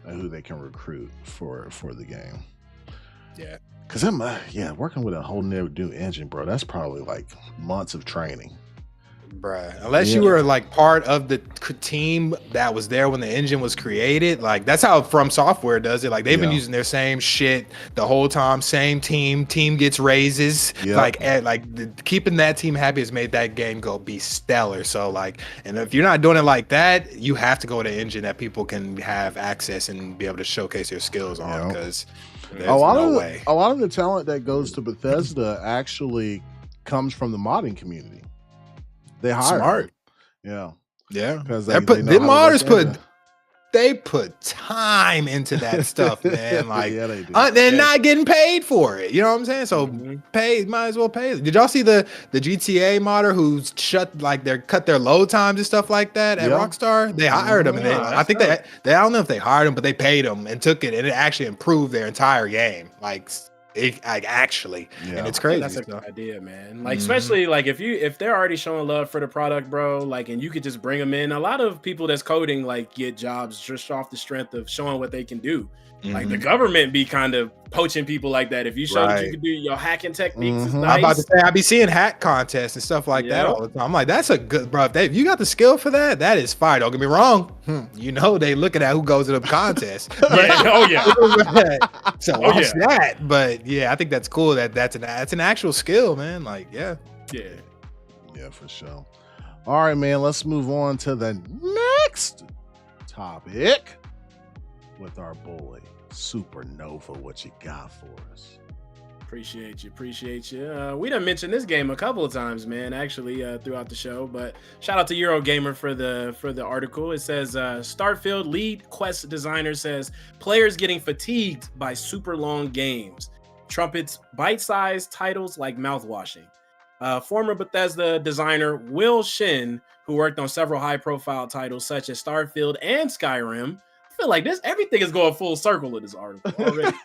who they can recruit for the game. Yeah. Because working with a whole new engine, bro, that's probably like months of training. Bruh, unless you were like part of the team that was there when the engine was created, like that's how From Software does it. Like they've been using their same shit the whole time, same team gets raises. Like keeping that team happy has made that game be stellar. So like, and if you're not doing it like that, you have to go to engine that people can have access and be able to showcase their skills on, because there's no way. A lot of the talent that goes to Bethesda actually comes from the modding community. They hire smart, because the modders put time into that stuff, man. Like they're not getting paid for it. You know what I'm saying? So might as well pay. Did y'all see the GTA modder who's cut their load times and stuff like that at Rockstar? They hired him, and I think they I don't know if they hired him, but they paid him and took it, and it actually improved their entire game. And it's crazy. That's a good idea, man. Like, especially like if they're already showing love for the product, bro, like, and you could just bring them in. A lot of people that's coding like get jobs just off the strength of showing what they can do. Like the government be kind of poaching people like that. If you show that you can do your hacking techniques, it's nice. I'm about to say I be seeing hack contests and stuff like that all the time. I'm like, that's a good, bro. If you got the skill for that, that is fire. Don't get me wrong. You know they looking at who goes to the contest. So watch that. But yeah, I think that's cool. That's an actual skill, man. Like yeah, for sure. All right, man. Let's move on to the next topic with our boy Supernova. What you got for us? Appreciate you. We done mentioned this game a couple of times, man, actually throughout the show, but shout out to Eurogamer for the article. It says Starfield lead quest designer says players getting fatigued by super long games, trumpets bite-sized titles like mouthwashing. Former Bethesda designer Will Shin, who worked on several high-profile titles such as Starfield and Skyrim. I feel like everything is going full circle in this article already.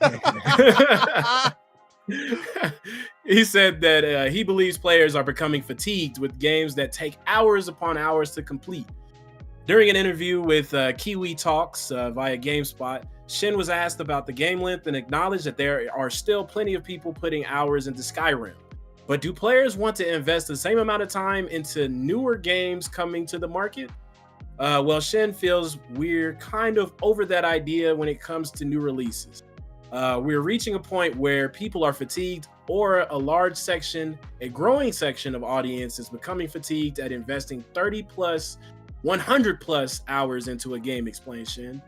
He said that he believes players are becoming fatigued with games that take hours upon hours to complete. During an interview with Kiwi Talks via GameSpot, Shin was asked about the game length and acknowledged that there are still plenty of people putting hours into Skyrim. But do players want to invest the same amount of time into newer games coming to the market? Well, Shin feels we're kind of over that idea when it comes to new releases. We're reaching a point where people are fatigued, or a growing section of audience is becoming fatigued at investing 30 plus, 100 plus hours into a game, explains Shin,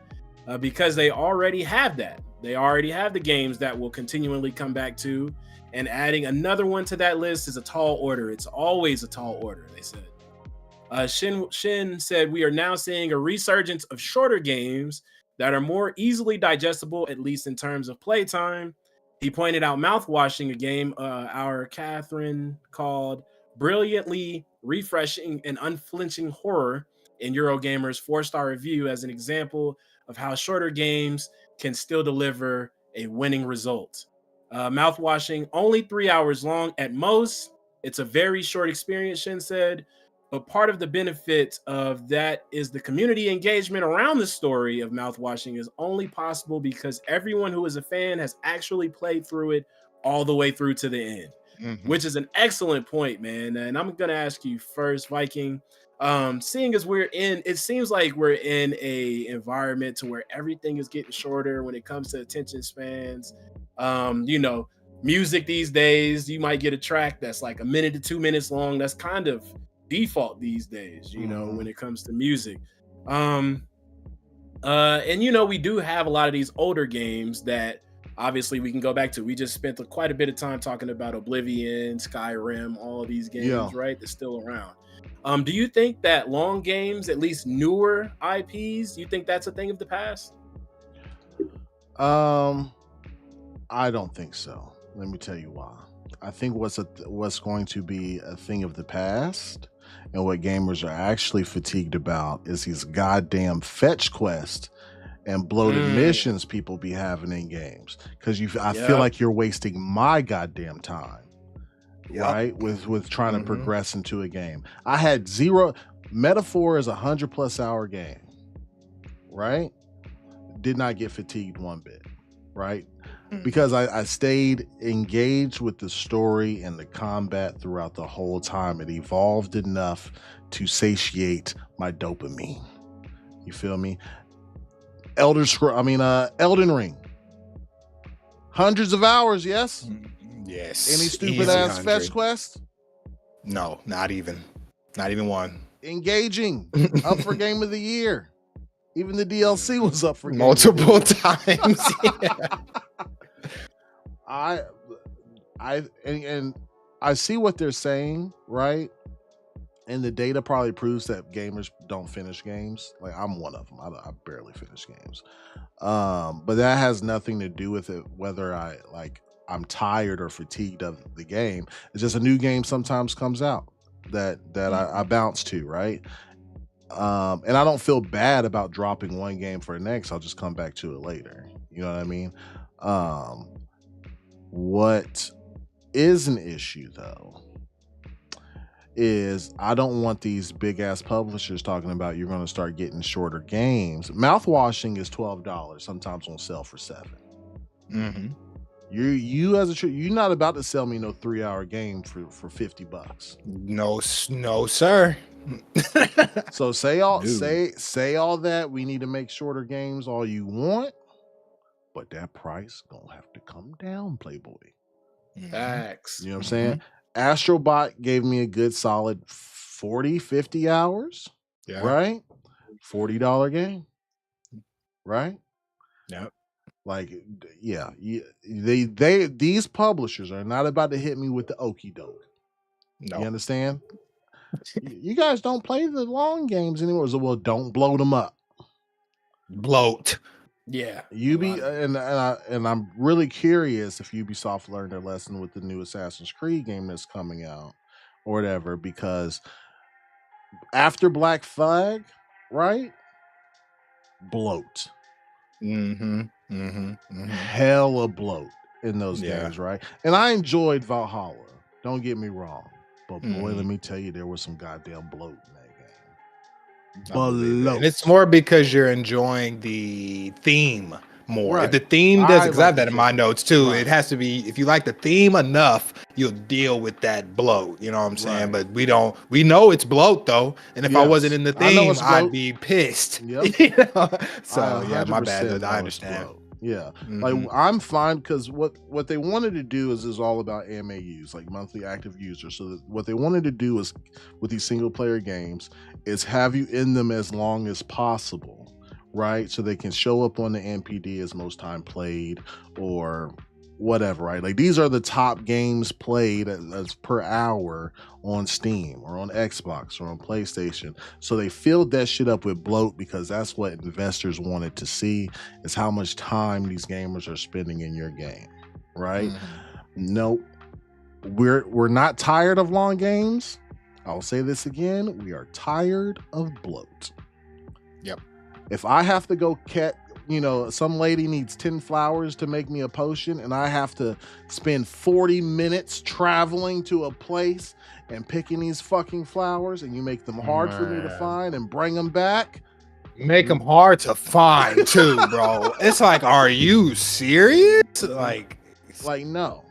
because they already have that. They already have the games that will continually come back to, and adding another one to that list is a tall order. It's always a tall order, they said. Shin said, we are now seeing a resurgence of shorter games that are more easily digestible, at least in terms of playtime. He pointed out Mouthwashing, a game our Catherine called brilliantly refreshing and unflinching horror in Eurogamer's 4-star review, as an example of how shorter games can still deliver a winning result. Mouthwashing, only 3 hours long at most. It's a very short experience, Shin said. But part of the benefit of that is the community engagement around the story of Mouthwashing is only possible because everyone who is a fan has actually played through it all the way through to the end, which is an excellent point, man. And I'm going to ask you first, Viking, seeing as it seems like we're in a environment to where everything is getting shorter when it comes to attention spans. Music these days, you might get a track that's like 1 minute to 2 minutes long. That's kind of default these days, when it comes to music. And we do have a lot of these older games that obviously we can go back to. We just spent quite a bit of time talking about Oblivion, Skyrim, all of these games, right? They're still around. Do you think that long games, at least newer IPs, you think that's a thing of the past? I don't think so. Let me tell you why. I think what's going to be a thing of the past, and what gamers are actually fatigued about, is these goddamn fetch quests and bloated missions people be having in games. Because I feel like you're wasting my goddamn time, right? With trying to progress into a game. I had Metaphor is 100+ hour game, right? Did not get fatigued one bit, right? because I stayed engaged with the story and the combat throughout the whole time. It evolved enough to satiate my dopamine. You feel me? Elden Ring. Hundreds of hours, yes? Yes. Any stupid ass 100. fetch quest? No, not even one. Engaging. Up for game of the year. Even the DLC was up for game multiple times. Yeah. I see what they're saying, right? And the data probably proves that gamers don't finish games. Like, I'm one of them. I barely finish games. But that has nothing to do with it, whether I'm tired or fatigued of the game. It's just a new game sometimes comes out that I bounce to, right? And I don't feel bad about dropping one game for the next. I'll just come back to it later. You know what I mean? What is an issue though is I don't want these big ass publishers talking about you're going to start getting shorter games. Mouthwashing is $12, sometimes on sale for $7. Mm-hmm. You're not about to sell me no 3-hour game for $50. No, sir. So say all that. We need to make shorter games all you want, but that price gonna have to come down, Playboy. Facts. You know what I'm saying? Astrobot gave me a good solid 40-50 hours. Yeah. Right? $40 game. Right? Yep. Like, yeah, these publishers are not about to hit me with the okie doke. No. You understand? You guys don't play the long games anymore. So, well, don't blow them up. Bloat. Yeah. And I'm really curious if Ubisoft learned their lesson with the new Assassin's Creed game that's coming out or whatever, because after Black Flag, right? Bloat. Hella bloat in those games, right? And I enjoyed Valhalla. Don't get me wrong. But boy, let me tell you, there was some goddamn bloat in that game. Bloat. And it's more because you're enjoying the theme more. Right. If the theme does, because I have that in my theme. notes too. Right. It has to be, if you like the theme enough, you'll deal with that bloat. You know what I'm saying? Right. But we know it's bloat though. And if I Yes. wasn't in the I know theme, it's bloat. I'd be pissed. Yep. You know? So I yeah, my 100% bad. know I it's understand. bloat. Yeah, like I'm fine because what they wanted to do is all about MAUs, like monthly active users. So what they wanted to do is with these single player games is have you in them as long as possible, right? So they can show up on the NPD as most time played or whatever, right? Like these are the top games played as per hour on Steam or on Xbox or on PlayStation. So they filled that shit up with bloat because that's what investors wanted to see, is how much time these gamers are spending in your game, right? Nope. We're not tired of long games. I'll say this again. We are tired of bloat. Yep. If I have to go some lady needs 10 flowers to make me a potion and I have to spend 40 minutes traveling to a place and picking these fucking flowers, and you make them hard for me to find and bring them back. Make them hard to find too, bro. It's like, are you serious? Like no.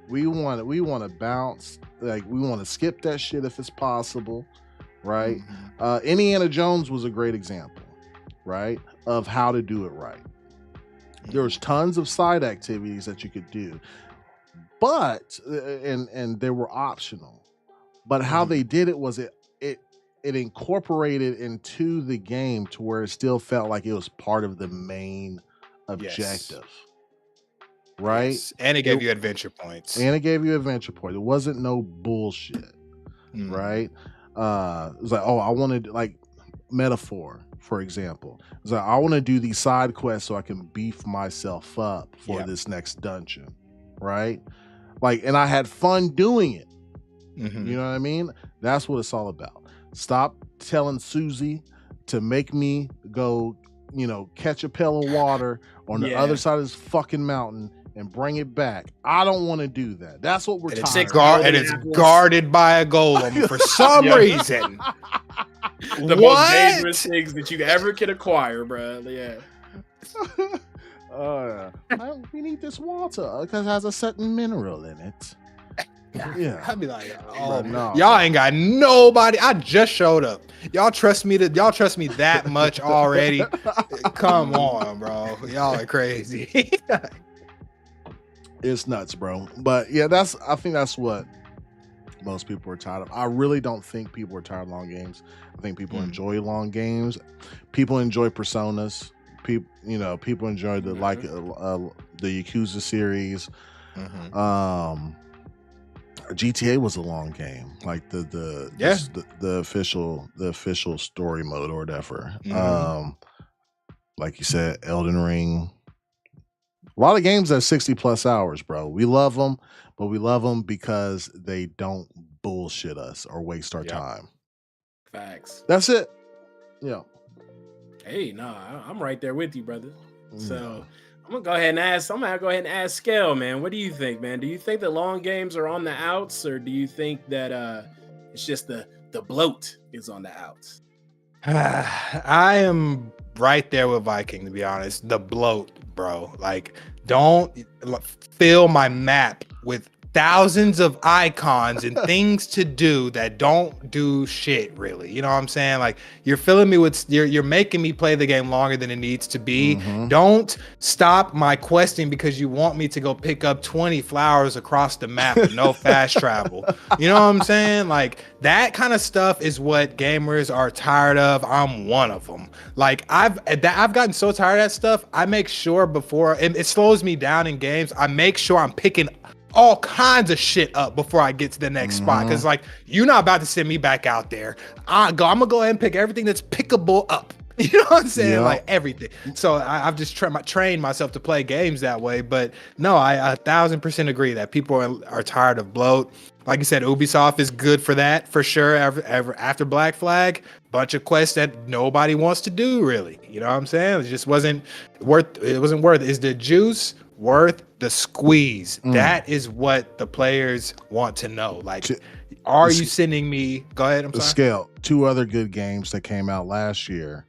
We want to bounce. Like we want to skip that shit if it's possible, right? Indiana Jones was a great example, right, of how to do it right. There's tons of side activities that you could do, but and they were optional. But how they did it was it incorporated into the game to where it still felt like it was part of the main objective. Right? Yes. And it gave you adventure points. It wasn't no bullshit. Right? It was like, I wanted, like, metaphor, for example. It was like, I want to do these side quests so I can beef myself up for this next dungeon. Right? Like, and I had fun doing it. You know what I mean? That's what it's all about. Stop telling Susie to make me go, catch a pail of water on the other side of this fucking mountain and bring it back. I don't want to do that. That's what we're talking about. And it's guarded by a golem for some reason. The most dangerous things that you ever can acquire, bro. Yeah. We need this water because it has a certain mineral in it. Yeah, I'd be like, no, y'all ain't got nobody. I just showed up. Y'all trust me that much already? Come on, bro. Y'all are crazy. It's nuts, bro. But yeah, I think that's what most people are tired of. I really don't think people are tired of long games. I think people enjoy long games. People enjoy personas. People enjoy the the Yakuza series. GTA was a long game, like the official story mode or whatever. Like you said, Elden Ring. A lot of games that are 60 plus hours, bro. We love them, but we love them because they don't bullshit us or waste our time. Facts. That's it. Yeah. Hey, I'm right there with you, brother. So I'm gonna go ahead and ask Scale, man. What do you think, man? Do you think that long games are on the outs, or do you think that it's just the bloat is on the outs? I am right there with Viking, to be honest. The bloat, bro. Like, don't fill my map with thousands of icons and things to do that don't do shit, really. You know what I'm saying? Like, you're filling me with, you're making me play the game longer than it needs to be. Don't stop my questing because you want me to go pick up 20 flowers across the map with no fast travel. You know what I'm saying? Like, that kind of stuff is what gamers are tired of. I'm one of them. Like, I've gotten so tired of that stuff. I make sure before it slows me down in games, I make sure I'm picking all kinds of shit up before I get to the next spot. Because, like, you're not about to send me back out there. I'm going to go ahead and pick everything that's pickable up. You know what I'm saying? Like, everything. So I've just trained myself to play games that way. But no, I 1,000% agree that people are tired of bloat. Like you said, Ubisoft is good for that, for sure. After Black Flag, bunch of quests that nobody wants to do, really. You know what I'm saying? It just wasn't worth. It wasn't worth. Is the juice worth the squeeze? That is what the players want to know. Like, are you sending me? Go ahead. I'm sorry. Scale. 2 other good games that came out last year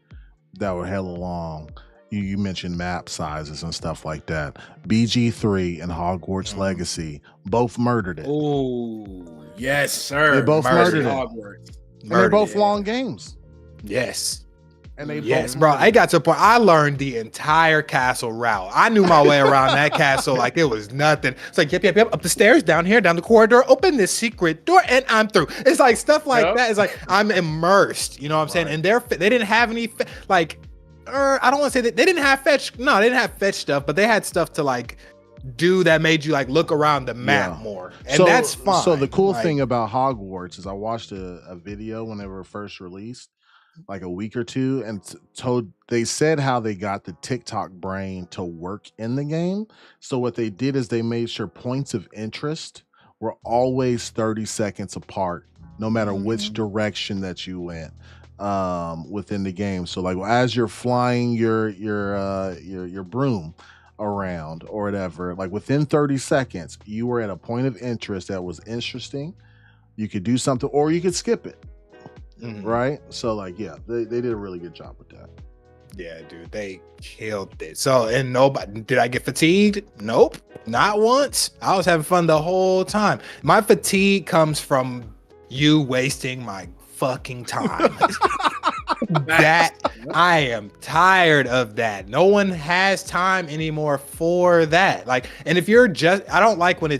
that were hella long. You mentioned map sizes and stuff like that. BG3 and Hogwarts Legacy both murdered it. Oh, yes, sir. They both murdered it. Hogwarts. And they're both long games. Yes. And they bro. I got to a point. I learned the entire castle route. I knew my way around that castle like it was nothing. It's like, yep. Up the stairs, down here, down the corridor, open this secret door, and I'm through. It's like stuff like that. It's like I'm immersed. You know what I'm saying? And they didn't have any I don't want to say that they didn't have fetch. No, they didn't have fetch stuff, but they had stuff to like do that made you like look around the map more, and that's fine. So the cool thing about Hogwarts is I watched a video when they were first released, like a week or two, and they said how they got the TikTok brain to work in the game. So what they did is they made sure points of interest were always 30 seconds apart, no matter which direction that you went within the game. So like as you're flying your broom around or whatever, like within 30 seconds you were at a point of interest that was interesting. You could do something or you could skip it. Right? So like, yeah, they did a really good job with that. Yeah, dude, they killed it. So, and nobody, did I get fatigued? Nope, not once. I was having fun the whole time. My fatigue comes from you wasting my fucking time. That I am tired of that. No one has time anymore for that. Like, and if you're I don't like when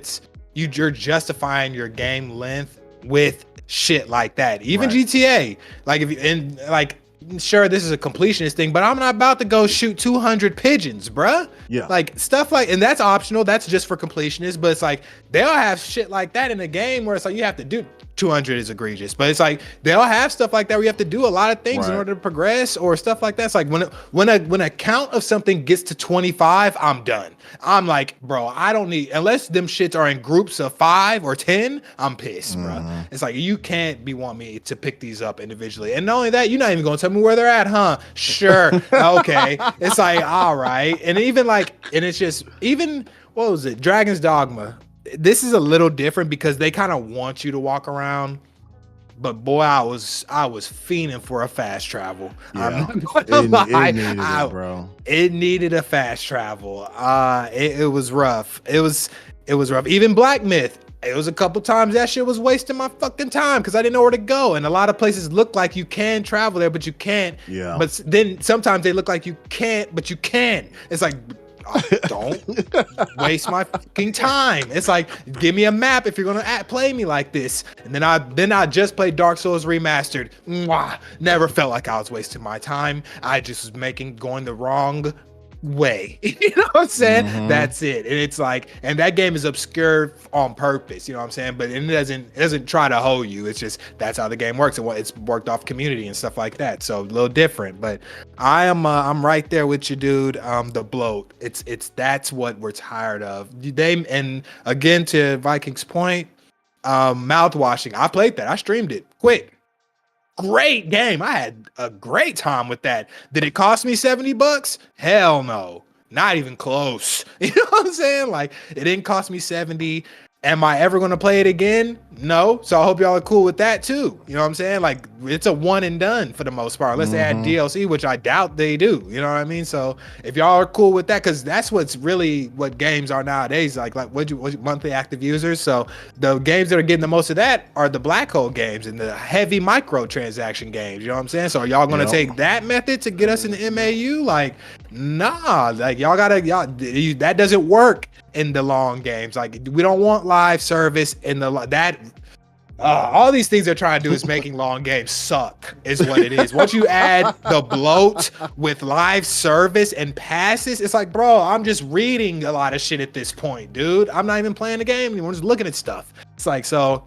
you're justifying your game length with shit like that. Even GTA, like sure, this is a completionist thing, but I'm not about to go shoot 200 pigeons, bruh. Yeah, like stuff like, and that's optional. That's just for completionists. But it's like they'll have shit like that in a game where it's like you have to do 200 is egregious, but it's like they'll have stuff like that where you have to do a lot of things in order to progress or stuff like that. It's like when a count of something gets to 25, I'm done. I'm like, bro, I don't need, unless them shits are in groups of 5 or 10, I'm pissed, bro. It's like, you can't want me to pick these up individually. And not only that, you're not even gonna tell me where they're at, huh? Sure. Okay. It's like, all right. And even like, and it's just, even, what was it? Dragon's Dogma. This is a little different because they kind of want you to walk around but boy, I was fiending for a fast travel. Yeah. I'm not gonna lie. It needed it, bro. It needed a fast travel. It was rough. It was rough. Even Black Myth, it was a couple times that shit was wasting my fucking time because I didn't know where to go. And a lot of places look like you can travel there, but you can't. Yeah. But then sometimes they look like you can't, but you can. It's like, don't waste my fucking time. It's like, give me a map if you're gonna play me like this. And then I just played Dark Souls Remastered. Mwah. Never felt like I was wasting my time. I just was going the wrong way. You know what I'm saying? That's it. And it's like, and that game is obscure on purpose, you know what I'm saying? But it doesn't try to hold you. It's just, that's how the game works, and it's worked off community and stuff like that. So a little different, but I'm right there with you, dude. The bloat, that's what we're tired of. And again, to Viking's point, mouth washing, I played that, I streamed it quick. Great game. I had a great time with that. Did it cost me $70? Hell no. Not even close. You know what I'm saying? Like, it didn't cost me 70. Am I ever going to play it again? No. So I hope y'all are cool with that too. You know what I'm saying? Like, it's a one and done for the most part, unless they add DLC, which I doubt they do. You know what I mean? So if y'all are cool with that, because that's what's really what games are nowadays. Like what monthly active users. So the games that are getting the most of that are the black hole games and the heavy microtransaction games. You know what I'm saying? So are y'all going to take that method to get us in the MAU? Like, nah. Like, that doesn't work in the long games. Like, we don't want live service in all these things they're trying to do is making long games suck, is what it is. Once you add the bloat with live service and passes, it's like, bro, I'm just reading a lot of shit at this point, dude. I'm not even playing the game anymore. I'm just looking at stuff. It's like, so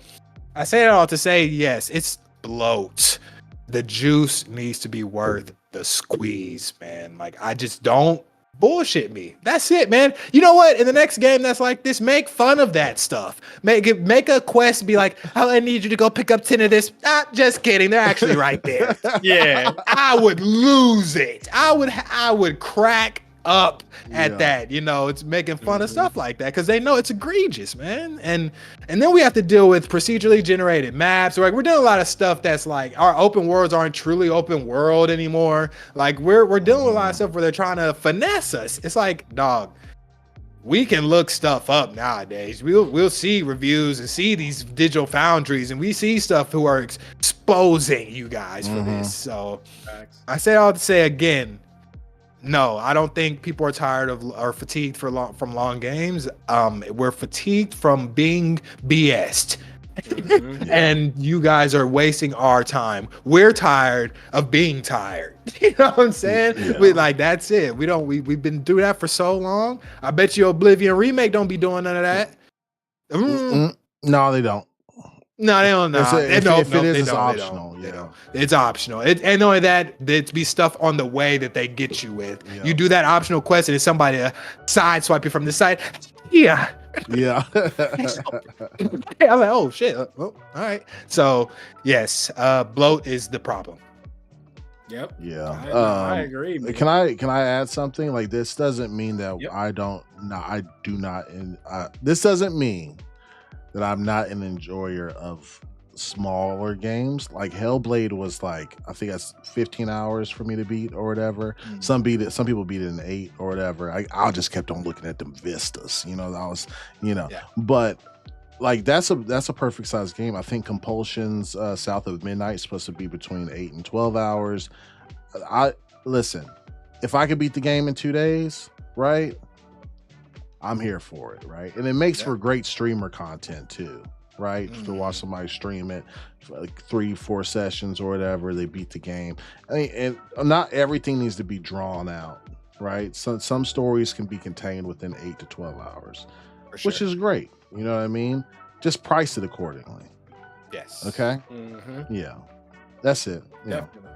I say it all to say, yes, it's bloat. The juice needs to be worth the squeeze, man. Like, I just don't bullshit me. That's it, man. You know what? In the next game that's like this, make fun of that stuff. Make a quest be like, oh, I need you to go pick up 10 of this. Just kidding. They're actually right there. Yeah. I would lose it. I would crack up at that. You know, it's making fun of stuff like that because they know it's egregious, man. And then we have to deal with procedurally generated maps. Like, we're doing a lot of stuff that's like, our open worlds aren't truly open world anymore. Like, we're dealing with a lot of stuff where they're trying to finesse us. It's like, dog, we can look stuff up nowadays. We'll see reviews and see these digital foundries, and we see stuff who are exposing you guys for this. So I say all to say again, no, I don't think people are tired of or fatigued from long games. We're fatigued from being BS'd. And you guys are wasting our time. We're tired of being tired. You know what I'm saying? Yeah. That's it. We've been doing that for so long. I bet you Oblivion Remake don't be doing none of that. No, they don't. No, they don't know. If it is, it's optional. Yeah, it's optional. And only that, there'd be stuff on the way that they get you with. Yeah. You do that optional quest, and it's somebody to sideswipe you from the side. Yeah. I'm like, oh shit. All right. So yes, bloat is the problem. Yep. Yeah. I agree. Man. Can I add something? Like, this doesn't mean that this doesn't mean that I'm not an enjoyer of smaller games. Like, Hellblade was like, I think that's 15 hours for me to beat or whatever. Some people beat it in 8 or whatever. I just kept on looking at them vistas, but like, that's a perfect size game. I think Compulsion's South of Midnight is supposed to be between 8 and 12 hours. Listen, if I could beat the game in 2 days, right, I'm here for it, right? And it makes for great streamer content too, right? To watch somebody stream it for like 3-4 sessions or whatever, they beat the game. I mean, and not everything needs to be drawn out, right? Some stories can be contained within 8 to 12 hours, which is great. You know what I mean? Just price it accordingly. Yes. Okay. Yeah, that's it. Yeah. Definitely.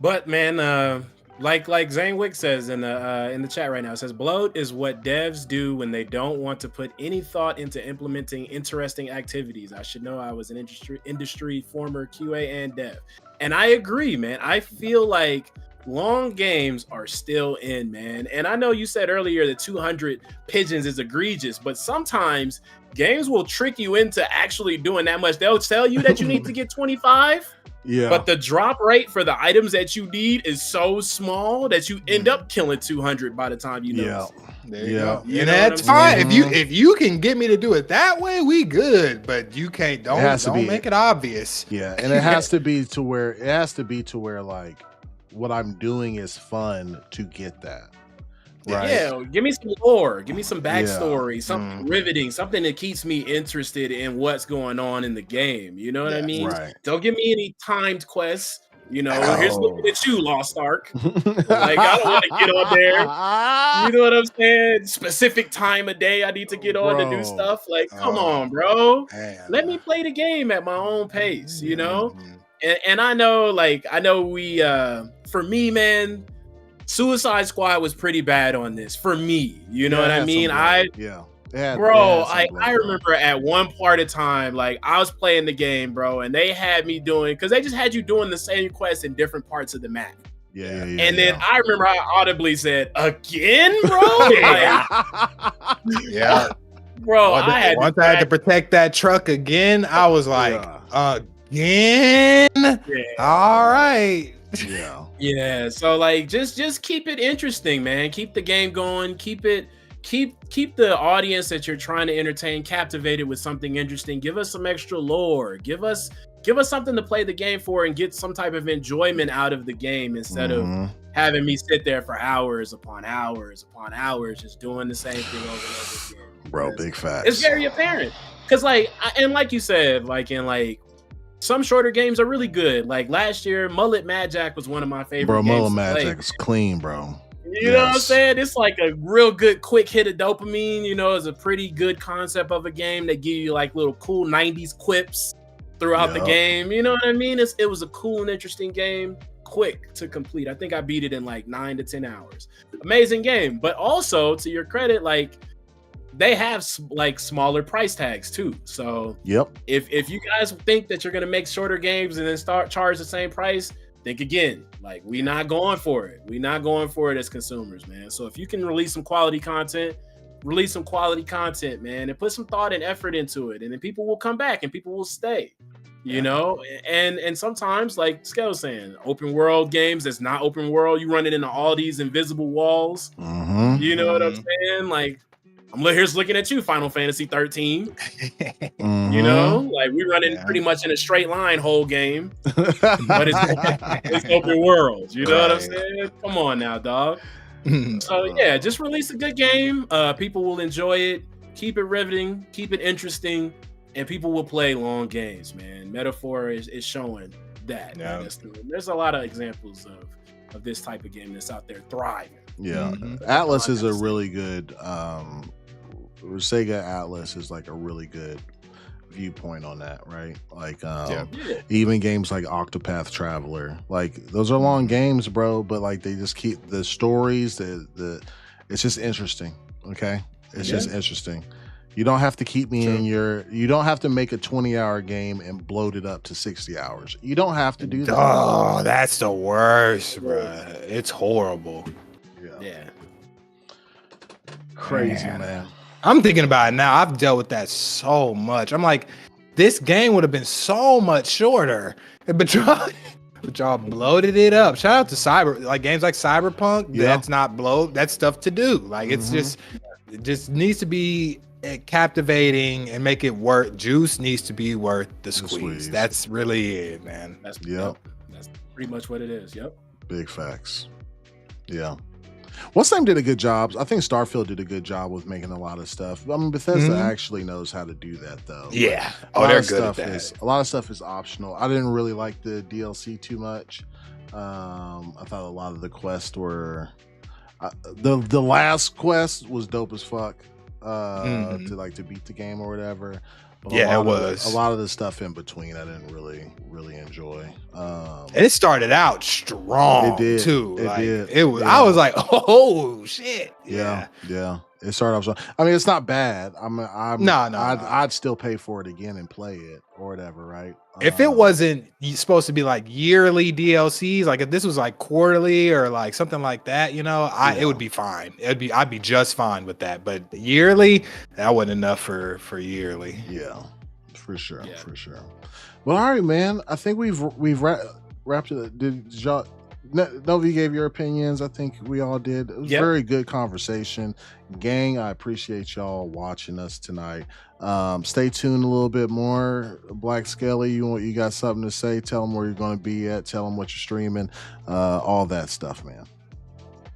But man, like Zane Wick says in the chat right now, it says bloat is what devs do when they don't want to put any thought into implementing interesting activities. I should know. I was an industry former QA and dev, and I agree, man. I feel like long games are still in, man. And I know you said earlier that 200 pigeons is egregious, but sometimes games will trick you into actually doing that much. They'll tell you that you need to get 25. Yeah. But the drop rate for the items that you need is so small that you end up killing 200 by the time you know. Yeah. There you go. And that's fine. If you can get me to do it that way, we good. But you can't. Don't make it obvious. Yeah, and it has to be to where like what I'm doing is fun to get that. Right. Yeah, give me some lore, give me some backstory, something riveting, something that keeps me interested in what's going on in the game. You know what I mean? Right. Don't give me any timed quests. You know, here's looking at you, Lost Ark. Like, I don't want to get on there. You know what I'm saying? Specific time of day I need to get on to do stuff. Like, come on, bro. Let me play the game at my own pace, you know? And I know we, for me, man, Suicide Squad was pretty bad on this. For me, you know what I mean? I remember at one part of time, like I was playing the game, bro, and they had me doing, because they just had you doing the same quest in different parts of the map. And then I remember I audibly said, "Again, bro?" Bro. Once I had to protect that truck again, I was like, again? All right. Yeah. So like, just keep it interesting, man. Keep the game going. Keep the audience that you're trying to entertain captivated with something interesting. Give us some extra lore. Give us something to play the game for and get some type of enjoyment out of the game instead of having me sit there for hours upon hours upon hours just doing the same thing over and over again. Bro, big facts. It's very apparent. Because like you said, like in like some shorter games are really good. Like last year, Mullet Mad Jack was one of my favorite games. Bro, Mullet Mad Jack is clean, bro. You know what I'm saying? It's like a real good quick hit of dopamine. You know, it's a pretty good concept of a game that give you like little cool 90s quips throughout the game. You know what I mean? It was a cool and interesting game, quick to complete. I think I beat it in like 9 to 10 hours. Amazing game. But also, to your credit, like they have like smaller price tags too. So if you guys think that you're gonna make shorter games and then start charge the same price, think again. Like, we not going for it. We not going for it as consumers, man. So if you can release some quality content, man, and put some thought and effort into it, and then people will come back and people will stay. You know, and sometimes, like Skell saying, open world games that's not open world, you run it into all these invisible walls. You know what I'm saying? Like, I'm here's looking at you, Final Fantasy 13. You know, like we running pretty much in a straight line whole game, but it's open world. You know what I'm saying? Come on now, dog. So yeah, just release a good game. People will enjoy it. Keep it riveting. Keep it interesting, and people will play long games. Man, Metaphor is showing that. There's a lot of examples of this type of game that's out there thriving. Atlas is a really good. Sega Atlas is like a really good viewpoint on that, right? Like even games like Octopath Traveler, like those are long games, bro, but like they just keep the stories, it's just interesting. Okay, it's just interesting. You don't have to keep me in you don't have to make a 20-hour game and bloat it up to 60 hours. You don't have to do that. Oh, that's the worst, bro. It's horrible. Crazy, man. I'm thinking about it now. I've dealt with that so much. I'm like, this game would have been so much shorter, but y'all bloated it up. Shout out to games like Cyberpunk. That's not bloat. That's stuff to do. Like it just needs to be captivating and make it worth. Juice needs to be worth the squeeze. That's really it, man. That's pretty much what it is. Big facts. What's name did a good job. I think Starfield did a good job with making a lot of stuff. I mean, Bethesda actually knows how to do that, though. Yeah. They're good at that. A lot of stuff is optional. I didn't really like the DLC too much. I thought a lot of the quests were the last quest was dope as fuck to beat the game or whatever. But it was a lot of the stuff in between I didn't really enjoy. And it started out strong. It did too. It did. It was. I was like, oh shit. Yeah. It started off strong. I mean, it's not bad. I'd still pay for it again and play it or whatever, right? If it wasn't supposed to be like yearly DLCs, like if this was like quarterly or like something like that, you know, it would be fine. I'd be just fine with that. But yearly, that wasn't enough for yearly. Yeah, for sure, for sure. Well, all right, man. I think we've wrapped it. Did y'all? Novi gave your opinions. I think we all did. It was a very good conversation. Gang, I appreciate y'all watching us tonight. Stay tuned a little bit more. BLAQQ Skelly, you got something to say? Tell them where you're going to be at. Tell them what you're streaming. All that stuff, man.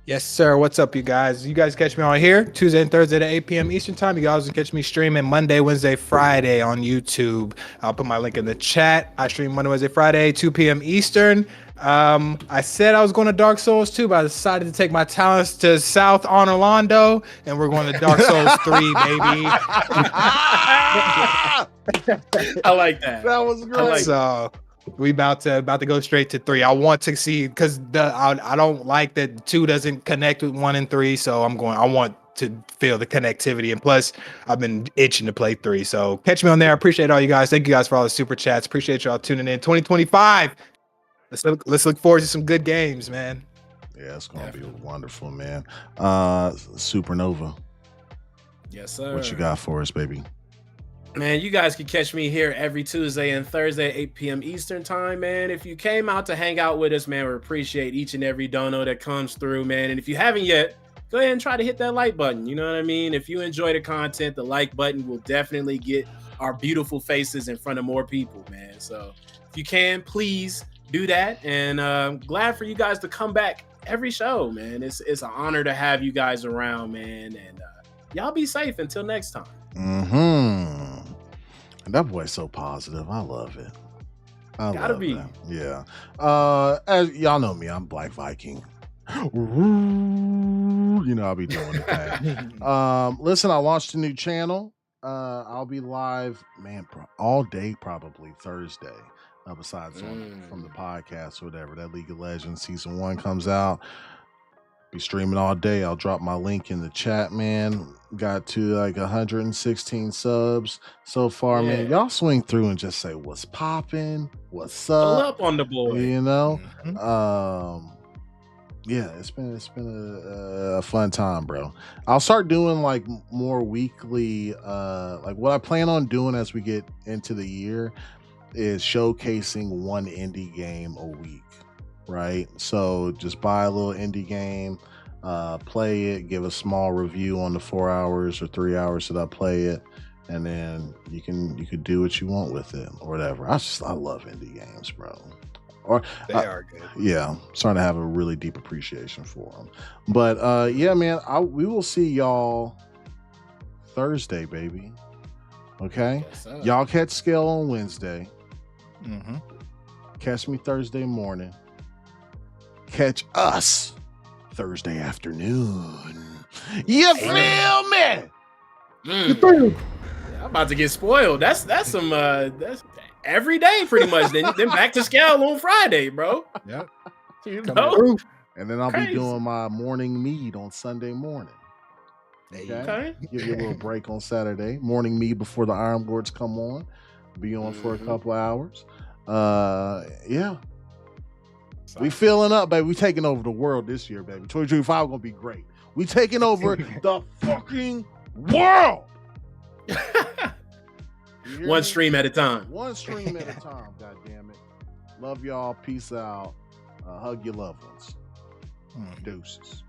Yes, sir. What's up, you guys? You guys catch me on here Tuesday and Thursday at 8 p.m. Eastern time. You guys can catch me streaming Monday, Wednesday, Friday on YouTube. I'll put my link in the chat. I stream Monday, Wednesday, Friday, 2 p.m. Eastern. I said I was going to Dark Souls 2, but I decided to take my talents to South on Orlando, and we're going to Dark Souls 3, baby. I like that. That was great. So we about to go straight to 3. I want to see, because I don't like that 2 doesn't connect with 1 and 3, so I want to feel the connectivity, and plus I've been itching to play 3. So catch me on there. I appreciate all you guys. Thank you guys for all the super chats. Appreciate y'all tuning in. 2025. Let's look forward to some good games, man. Yeah, it's gonna be wonderful, man. Supernova. Yes, sir. What you got for us, baby? Man, you guys can catch me here every Tuesday and Thursday at 8 p.m. Eastern time, man. If you came out to hang out with us, man, we appreciate each and every dono that comes through, man. And if you haven't yet, go ahead and try to hit that like button. You know what I mean? If you enjoy the content, the like button will definitely get our beautiful faces in front of more people, man. So if you can, please do that. And glad for you guys to come back every show, man. It's an honor to have you guys around, man. And y'all be safe until next time. That boy's so positive. I love it. Gotta be. That. Yeah. As y'all know me, I'm Black Viking. You know I'll be doing it. Listen, I launched a new channel. I'll be live, man, all day probably Thursday. Besides from the podcast or whatever, that League of Legends season 1 comes out. Be streaming all day. I'll drop my link in the chat, man. Got to like 116 subs so far, man. Y'all swing through and just say what's popping, what's up. Pull up on the boy. You know, yeah, it's been a fun time, bro. I'll start doing like more weekly. Like what I plan on doing as we get into the year is showcasing one indie game a week, right? So just buy a little indie game, play it, give a small review on the 4 hours or 3 hours that I play it, and then you could do what you want with it or whatever. I love indie games, bro. They are good. Yeah, I'm starting to have a really deep appreciation for them. But yeah, man, we will see y'all Thursday, baby. Okay, Yes, y'all catch Scale on Wednesday. Catch me Thursday morning. Catch us Thursday afternoon. You feel me? I'm about to get spoiled. That's some that's every day pretty much. Then back to Scale on Friday, bro. Yep. You know? And then I'll Crazy. be doing my morning mead on Sunday morning. Okay. Give you a little break on Saturday. Morning mead before the Iron Lords come on. Be on for a couple hours. Yeah. We filling up, baby. We taking over the world this year, baby. 2025 gonna be great. We taking over the fucking world. One stream at a time. One stream at a time. God damn it. Love y'all. Peace out. Hug your loved ones. Deuces.